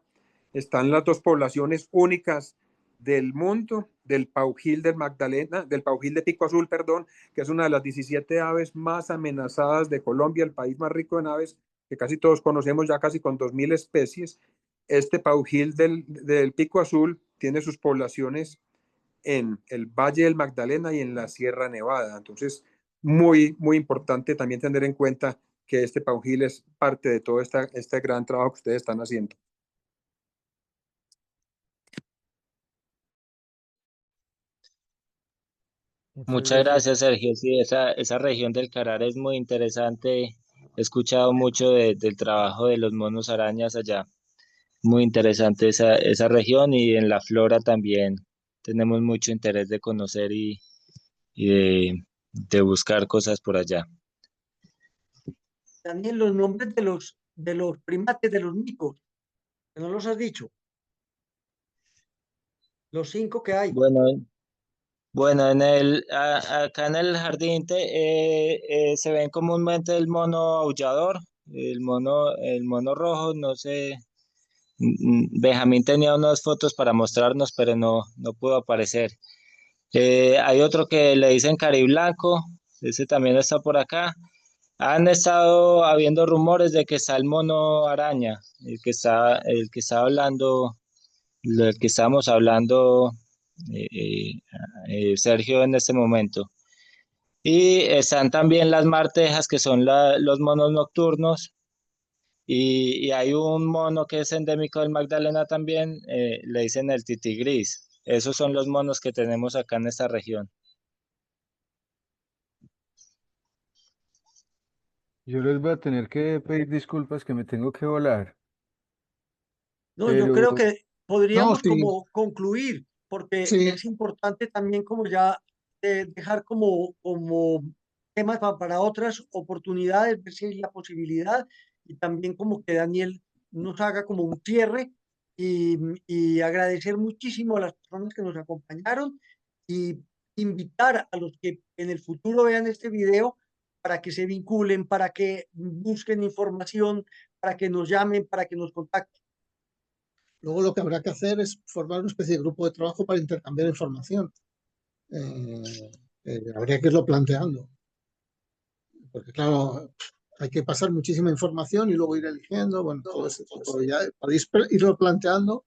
están las dos poblaciones únicas del mundo, del paujil del Magdalena, del paujil de pico azul, perdón, que es una de las 17 aves más amenazadas de Colombia, el país más rico en aves, que casi todos conocemos, ya casi con 2000 especies. Este paujil del pico azul tiene sus poblaciones en el Valle del Magdalena y en la Sierra Nevada. Entonces, muy, muy importante también tener en cuenta que este paujil es parte de todo este gran trabajo que ustedes están haciendo. Muchas gracias, Sergio. Sí, esa región del Carar es muy interesante. He escuchado mucho del trabajo de los monos arañas allá. Muy interesante esa región y en la flora también tenemos mucho interés de conocer y de buscar cosas por allá. Daniel, los nombres de los primates, de los micos, que no los has dicho. Los 5 que hay. Bueno, acá en el jardín se ven comúnmente el mono aullador, el mono rojo, no sé. Benjamín tenía unas fotos para mostrarnos, pero no pudo aparecer. Hay otro que le dicen cariblanco, ese también está por acá. Han estado habiendo rumores de que está el mono araña, el que está hablando, el que estábamos hablando, eh, Sergio, en este momento. Y están también las martejas, que son los monos nocturnos. Y hay un mono que es endémico del Magdalena también, le dicen el titigris. Esos son los monos que tenemos acá en esta región. Yo les voy a tener que pedir disculpas que me tengo que volar, No, yo creo pero que No, podríamos sí, como concluir, porque sí, es importante también como ya dejar como temas para otras oportunidades, ver si hay la posibilidad y también como que Daniel nos haga como un cierre y agradecer muchísimo a las personas que nos acompañaron y invitar a los que en el futuro vean este video para que se vinculen, para que busquen información, para que nos llamen, para que nos contacten. luego lo que habrá que hacer es formar una especie de grupo de trabajo para intercambiar información. Habría que irlo planteando, porque claro, hay que pasar muchísima información y luego ir eligiendo, bueno, todo eso, todo ya, podéis irlo planteando,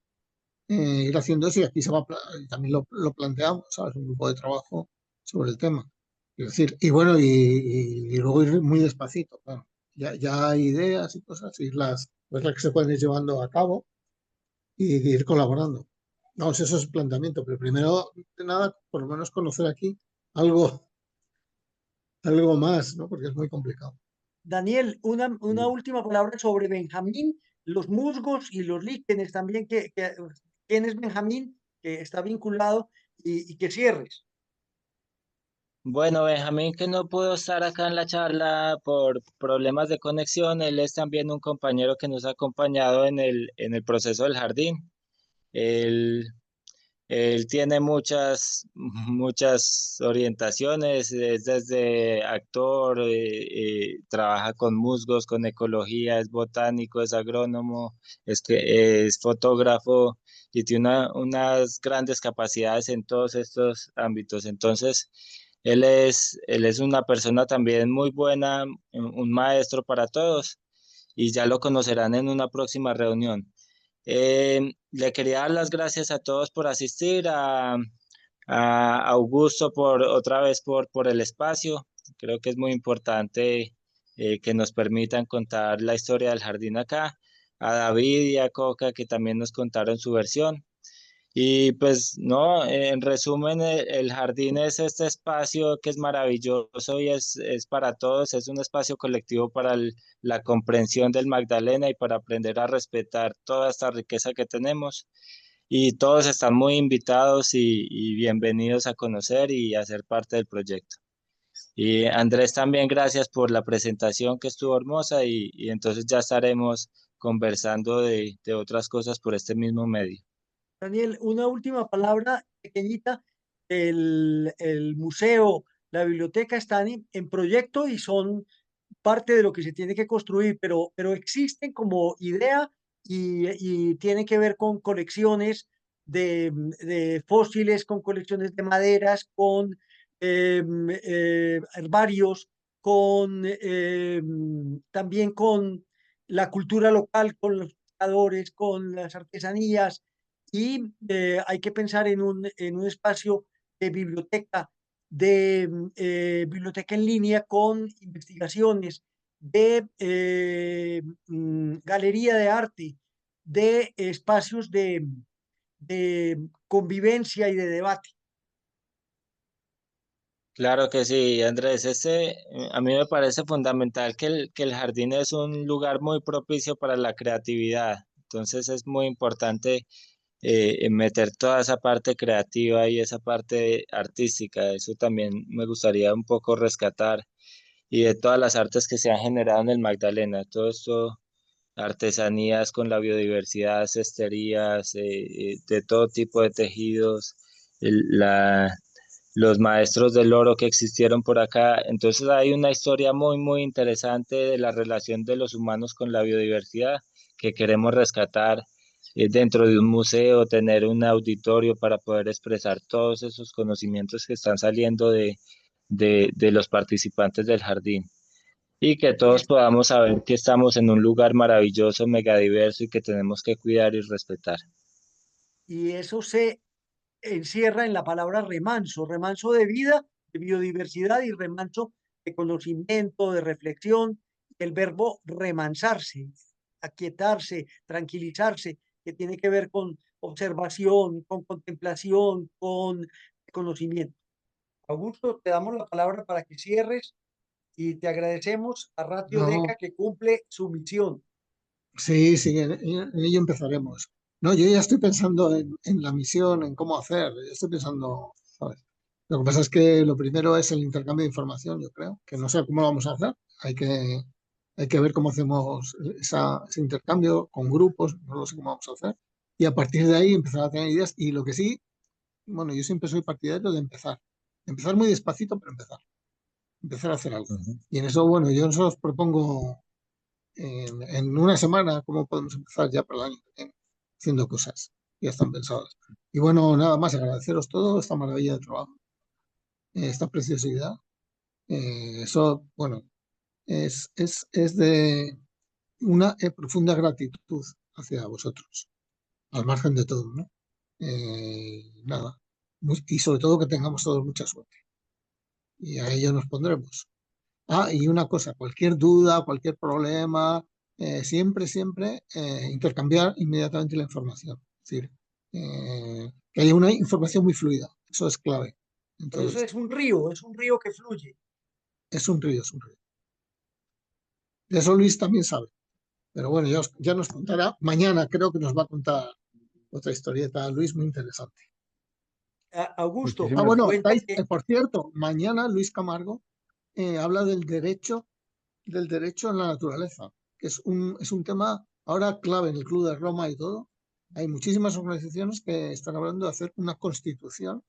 ir haciendo eso y aquí también lo planteamos, ¿sabes? Un grupo de trabajo sobre el tema. Es decir, y bueno, y luego ir muy despacito, claro. Ya hay ideas y cosas, y las que se pueden ir llevando a cabo y ir colaborando. Vamos, eso es el planteamiento, pero primero de nada, por lo menos conocer aquí algo, algo más, ¿no? Porque es muy complicado. Daniel, una última palabra sobre Benjamín, los musgos y los líquenes también, quién es Benjamín, que está vinculado, y que cierres. Bueno, Benjamín, que no pudo estar acá en la charla por problemas de conexión, él es también un compañero que nos ha acompañado en el proceso del jardín. Él, él tiene muchas orientaciones, es desde actor, trabaja con musgos, con ecología, es botánico, es agrónomo, es fotógrafo y tiene unas grandes capacidades en todos estos ámbitos. Entonces, él es una persona también muy buena, un maestro para todos y ya lo conocerán en una próxima reunión. Le quería dar las gracias a todos por asistir, a Augusto otra vez por el espacio. Creo que es muy importante que nos permitan contar la historia del jardín acá, a David y a Coca que también nos contaron su versión. Y pues no, en resumen, el jardín es este espacio que es maravilloso y es para todos, es un espacio colectivo para la comprensión del Magdalena y para aprender a respetar toda esta riqueza que tenemos. Y todos están muy invitados y bienvenidos a conocer y a ser parte del proyecto. Y Andrés, también gracias por la presentación que estuvo hermosa y entonces ya estaremos conversando de otras cosas por este mismo medio. Daniel, una última palabra pequeñita, el museo la biblioteca están en proyecto y son parte de lo que se tiene que construir, pero existen como idea y tiene que ver con colecciones de fósiles, con colecciones de maderas, con herbarios, con también con la cultura local, con los pescadores, con las artesanías, y hay que pensar en un espacio de biblioteca en línea con investigaciones, de galería de arte, de espacios de convivencia y de debate. Claro que sí, Andrés. A mí me parece fundamental que el jardín es un lugar muy propicio para la creatividad. Entonces es muy importante meter toda esa parte creativa y esa parte artística. Eso también me gustaría un poco rescatar. Y de todas las artes que se han generado en el Magdalena, todo esto, artesanías con la biodiversidad, cesterías, de todo tipo de tejidos, los maestros del oro que existieron por acá. Entonces hay una historia muy, muy interesante de la relación de los humanos con la biodiversidad que queremos rescatar dentro de un museo, tener un auditorio para poder expresar todos esos conocimientos que están saliendo de los participantes del jardín. Y que todos podamos saber que estamos en un lugar maravilloso, megadiverso y que tenemos que cuidar y respetar. Y eso se encierra en la palabra remanso, remanso de vida, de biodiversidad y remanso de conocimiento, de reflexión, el verbo remansarse, aquietarse, tranquilizarse, que tiene que ver con observación, con contemplación, con conocimiento. Augusto, te damos la palabra para que cierres y te agradecemos a Ratio No, Deca que cumple su misión. sí, sí, en ello empezaremos. No, yo ya estoy pensando en la misión, en cómo hacer. Yo estoy pensando, ¿sabes? Lo que pasa es que lo primero es el intercambio de información, yo creo, que no sé cómo lo vamos a hacer. Hay que ver cómo hacemos ese intercambio con grupos, no lo sé cómo vamos a hacer. Y a partir de ahí empezar a tener ideas. Y lo que sí, bueno, yo siempre soy partidario de empezar. Empezar muy despacito, pero empezar. Empezar a hacer algo. Y en eso, bueno, yo os propongo en una semana cómo podemos empezar ya para el año que viene, haciendo cosas. Ya están pensadas. Y bueno, nada más agradeceros todo, esta maravilla de trabajo, esta preciosidad. Eso, bueno, es de una profunda gratitud hacia vosotros, al margen de todo, ¿no? Nada. Y sobre todo que tengamos todos mucha suerte. Y a ello nos pondremos. Ah, y una cosa, cualquier duda, cualquier problema, siempre intercambiar inmediatamente la información. Es decir, que haya una información muy fluida. Eso es clave en todo Eso esto. es un río que fluye. Es un río, es un río. De eso Luis también sabe. Pero bueno, ya nos contará. Mañana creo que nos va a contar otra historieta, Luis, muy interesante. Augusto, Ah, Muchísimas bueno, cuenta que por cierto, mañana Luis Camargo habla del derecho en la naturaleza, que es un tema ahora clave en el Club de Roma y todo. Hay muchísimas organizaciones que están hablando de hacer una constitución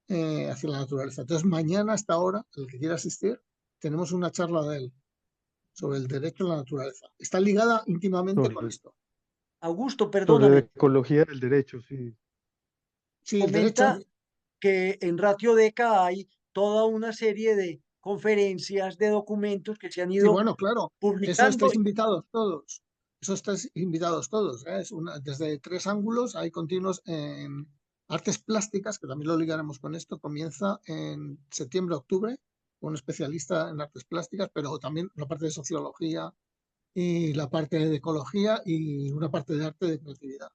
hacia la naturaleza. Entonces, mañana a esta hora, el que quiera asistir, tenemos una charla de él sobre el derecho a la naturaleza. Está ligada íntimamente con sobre, esto. Augusto, sobre la perdóname, ecología del derecho, sí. Sí, el derecho, comenta que en Ratio Deca hay toda una serie de conferencias, de documentos que se han sí, ido bueno, claro, eso publicando. estáis invitados todos. Eso estáis invitados todos. Desde tres ángulos hay continuos en artes plásticas, que también lo ligaremos con esto. Comienza en septiembre, octubre, un especialista en artes plásticas, pero también la parte de sociología y la parte de ecología y una parte de arte de creatividad.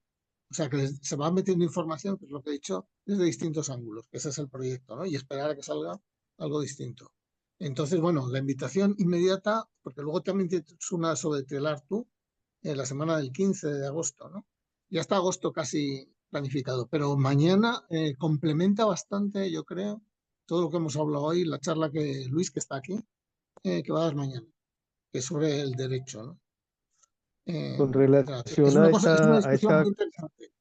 O sea que se va metiendo información, que es lo que he dicho, desde distintos ángulos, que ese es el proyecto, ¿no? Y esperar a que salga algo distinto. Entonces, bueno, la invitación inmediata, porque luego también tienes una sobre telar tú, la semana del 15 de agosto, ¿no? Ya está agosto casi planificado, pero mañana complementa bastante, yo creo, todo lo que hemos hablado hoy, la charla que Luis, que está aquí, que va a dar mañana, que es sobre el derecho, ¿no? Con Es relación es una a discusión muy esa, interesante.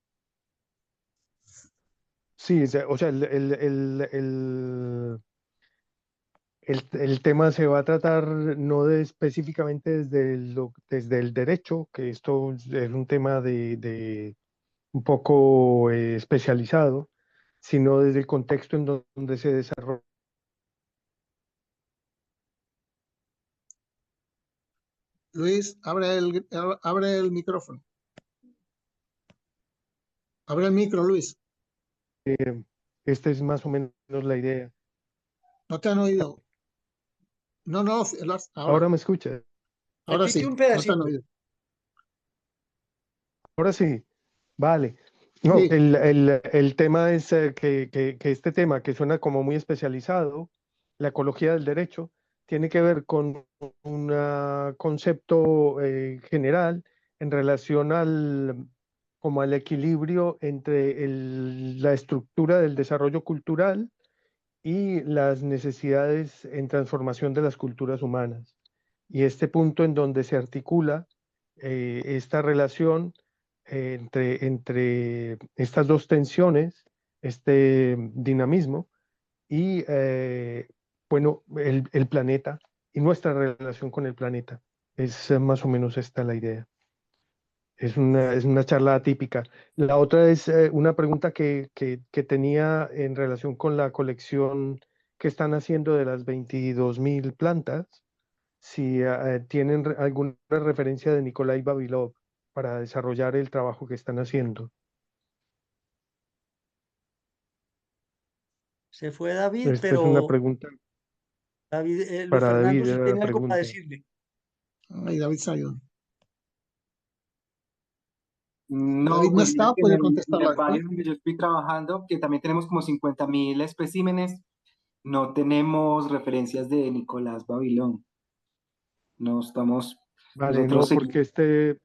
sí, o sea, el tema se va a tratar no específicamente desde el derecho, que esto es un tema de un poco especializado, sino desde el contexto en donde se desarrolla. Luis, abre el micrófono. Abre el micro, Luis. Esta es más o menos la idea. No te han oído. No, Ahora me escuchas. Ahora sí, Repite un no te han pedacito. oído. Ahora sí, vale. No, Sí. el tema es que este tema, que suena como muy especializado, la ecología del derecho, tiene que ver con un concepto general en relación como al equilibrio entre la estructura del desarrollo cultural y las necesidades en transformación de las culturas humanas. Y este punto en donde se articula esta relación entre estas dos tensiones, este dinamismo y, bueno, el planeta y nuestra relación con el planeta. Es más o menos esta la idea. Es una charla atípica. La otra es una pregunta que tenía en relación con la colección que están haciendo de las 22.000 plantas, si tienen alguna referencia de Nikolai Vavilov para desarrollar el trabajo que están haciendo. Se fue David, Esta es una pero pregunta David, Luis para Fernando David, sí era la tiene algo para pregunta. decirle. Ay, David salió. No, David no pues mira está, que en puede el contestarla herbario después. donde yo estoy trabajando, que también tenemos como 50.000 especímenes, no tenemos referencias de Nicolás Babilón. No estamos, Vale, nosotros no, seguimos. porque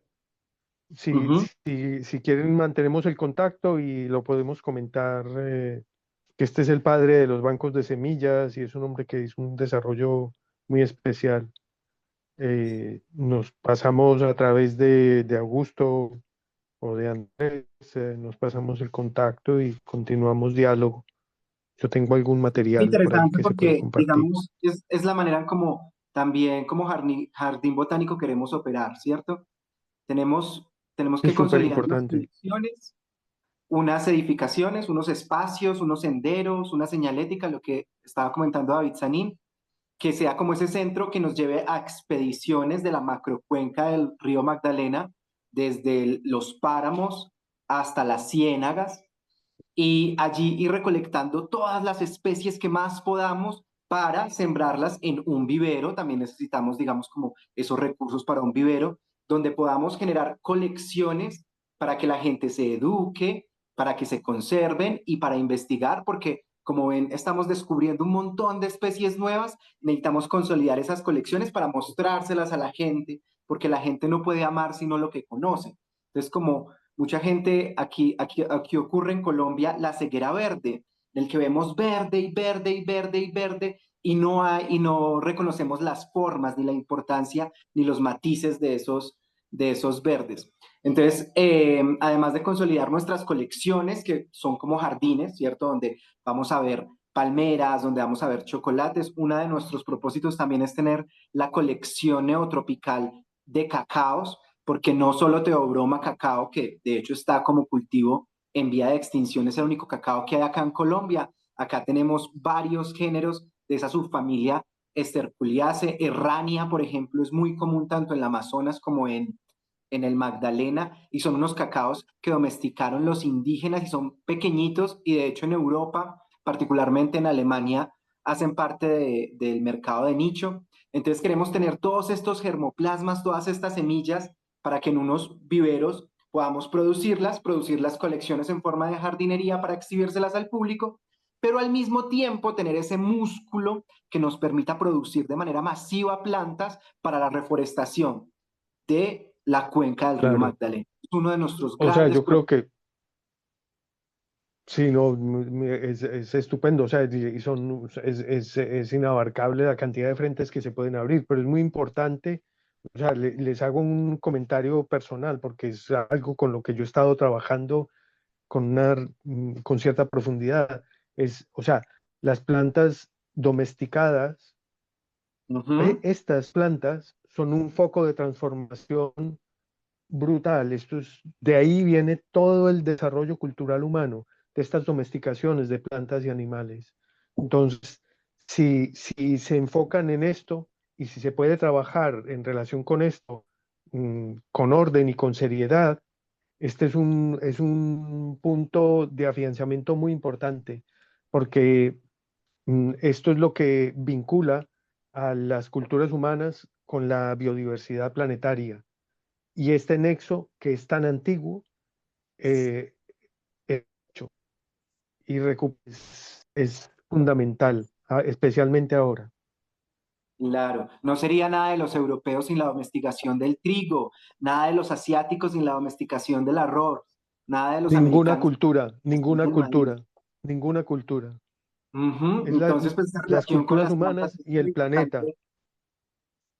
si, Ujú. si quieren mantenemos el contacto y lo podemos comentar, que este es el padre de los bancos de semillas y es un hombre que hizo un desarrollo muy especial. Nos pasamos a través de Augusto o de Andrés, nos pasamos el contacto y continuamos diálogo. Yo tengo algún material por ahí Interesante que se puede porque, compartir. digamos, es la manera en como también como jardín botánico queremos operar, ¿cierto? Tenemos Es que súper consolidar unas importante. colecciones, unas edificaciones, unos espacios, unos senderos, una señalética, lo que estaba comentando David Sanín, que sea como ese centro que nos lleve a expediciones de la macrocuenca del río Magdalena, desde los páramos hasta las ciénagas, y allí ir recolectando todas las especies que más podamos para sembrarlas en un vivero. También necesitamos, digamos, como esos recursos para un vivero, donde podamos generar colecciones para que la gente se eduque, para que se conserven y para investigar, porque como ven, estamos descubriendo un montón de especies nuevas, necesitamos consolidar esas colecciones para mostrárselas a la gente, porque la gente no puede amar sino lo que conoce. Entonces, como mucha gente aquí ocurre en Colombia la ceguera verde, en el que vemos verde y verde y verde y verde y no reconocemos las formas ni la importancia ni los matices de esos verdes. Entonces, además de consolidar nuestras colecciones, que son como jardines, ¿cierto? Donde vamos a ver palmeras, donde vamos a ver chocolates, uno de nuestros propósitos también es tener la colección neotropical de cacaos, porque no solo Teobroma cacao, que de hecho está como cultivo en vía de extinción, es el único cacao que hay acá en Colombia. Acá tenemos varios géneros de esa subfamilia Esterculiaceae. Errania, por ejemplo, es muy común tanto en el Amazonas como en el Magdalena, y son unos cacaos que domesticaron los indígenas y son pequeñitos, y de hecho en Europa, particularmente en Alemania, hacen parte del mercado de nicho. Entonces queremos tener todos estos germoplasmas, todas estas semillas, para que en unos viveros podamos producir las colecciones en forma de jardinería para exhibírselas al público, pero al mismo tiempo tener ese músculo que nos permita producir de manera masiva plantas para la reforestación de la cuenca del río Claro. Magdalena. Es uno de nuestros O sea, grandes yo creo proyectos. que sí, no, es estupendo. O sea, es inabarcable la cantidad de frentes que se pueden abrir, pero es muy importante. O sea, les hago un comentario personal porque es algo con lo que yo he estado trabajando con cierta profundidad. O sea, las plantas domesticadas Estas plantas son un foco de transformación brutal. De ahí viene todo el desarrollo cultural humano, de estas domesticaciones de plantas y animales. Entonces, si se enfocan en esto y si se puede trabajar en relación con esto, con orden y con seriedad, este es un punto de afianzamiento muy importante, porque esto es lo que vincula a las culturas humanas con la biodiversidad planetaria. Y este nexo, que es tan antiguo, es hecho y es fundamental, especialmente ahora. Claro, no sería nada de los europeos sin la domesticación del trigo, nada de los asiáticos sin la domesticación del arroz, nada de los Ninguna americanos sin cultura, la domesticación ninguna del maíz. cultura, ninguna cultura. Entonces, pues esa Las relación con culturas las plantas humanas es y el planeta.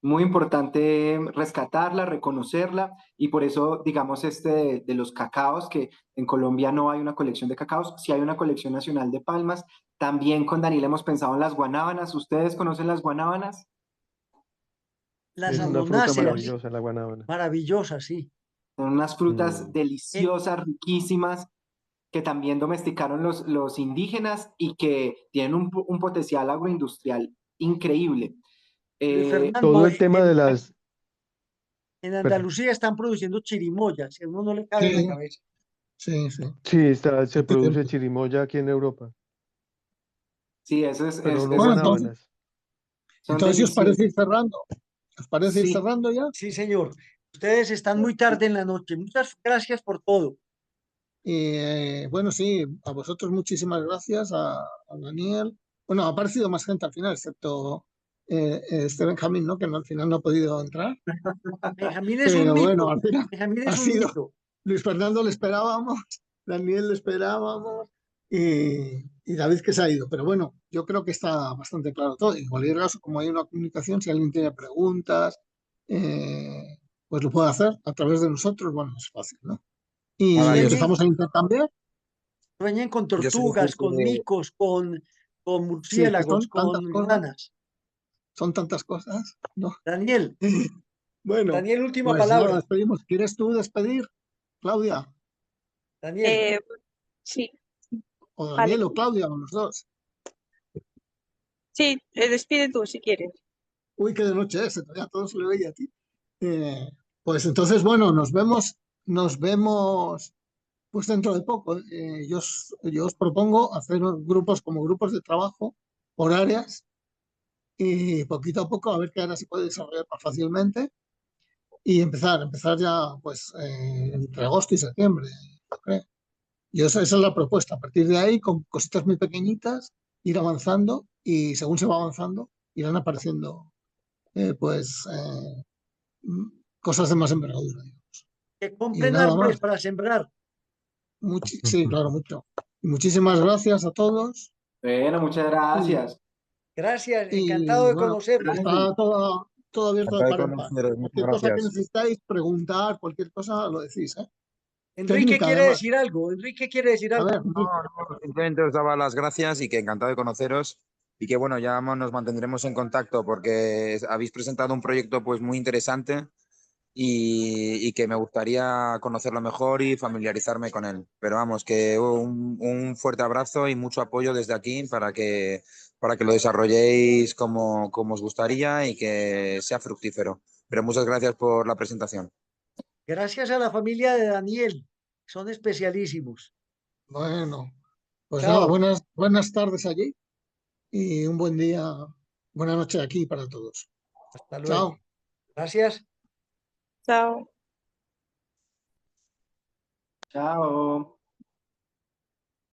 muy importante rescatarla, reconocerla, y por eso, digamos, de los cacaos, que en Colombia no hay una colección de cacaos, sí hay una colección nacional de palmas. También con Daniel hemos pensado en las guanábanas. ¿Ustedes conocen las guanábanas? Las Es una fruta almonáceas, maravillosa la guanábana. maravillosas, sí. Son unas frutas Eh, deliciosas, riquísimas, que también domesticaron los indígenas y que tienen un potencial agroindustrial increíble. Luis Todo Fernando, el tema de las... en Perdón. Andalucía están produciendo chirimoyas, que a uno no le cabe en la cabeza. Sí. Sí, se produce chirimoya aquí en Europa, Sí, eso es, pero no Bueno, guanábanas. son entonces, si os parece deliciosos. ir cerrando, ¿os parece ir Sí, cerrando ya? sí, señor. Ustedes están muy tarde en la noche. Muchas gracias por todo. Bueno, sí, a vosotros muchísimas gracias, a Daniel. Bueno, ha aparecido más gente al final, excepto este Benjamín, ¿no? Que al final no ha podido entrar. Benjamín es un Pero bueno, mito. al final Benjamín ha es un sido mito. Luis Fernando le esperábamos, Daniel le esperábamos y David que se ha ido. Pero bueno, yo creo que está bastante claro todo. En cualquier caso, como hay una comunicación, si alguien tiene preguntas, pues lo puede hacer a través de nosotros. Bueno, es fácil, ¿no? Y Nada, Sueñen, empezamos a intercambiar. sueñen con yo solo sé tortugas, con que micos, con Sí, es que murciélagos, con ranas. son tantas cosas, ¿no? Daniel, Bueno, Daniel, última pues nada, palabra. despedimos. ¿Quieres tú despedir, Claudia? Daniel, Sí, O vale. Daniel o Claudia, o los dos. Sí, despide tú si quieres. Uy, qué de noche es, ya todo se le veía a ti. Pues entonces, bueno, nos vemos pues dentro de poco. Yo os propongo hacer grupos como grupos de trabajo por áreas y poquito a poco a ver qué área se puede desarrollar más fácilmente y empezar ya pues entre agosto y septiembre, yo creo. Y esa es la propuesta. A partir de ahí, con cositas muy pequeñitas, ir avanzando y según se va avanzando, irán apareciendo cosas de más envergadura. que Y compren nada árboles más. para sembrar. Sí, claro, mucho. Muchísimas gracias a todos. Bueno, muchas Y, gracias. Gracias, encantado y de bueno, conocerlos. está todo abierto de encantado de par en par. conoceros. Muchas Cualquier cosa que gracias. necesitáis, preguntar, cualquier cosa, lo decís, ¿eh? Enrique Técnica, quiere además. decir algo. Enrique quiere decir A algo. ver, No, no, simplemente os daba las gracias y que encantado de conoceros y que bueno, ya nos mantendremos en contacto porque habéis presentado un proyecto pues muy interesante y que me gustaría conocerlo mejor y familiarizarme con él. Pero vamos, que un fuerte abrazo y mucho apoyo desde aquí para que lo desarrolléis como os gustaría y que sea fructífero. Pero muchas gracias por la presentación. Gracias a la familia de Daniel. Son especialísimos. bueno, pues nada, Chao. buenas tardes allí y un buen día, buena noche aquí para todos. Hasta luego. Chao. Gracias. Chao. Chao.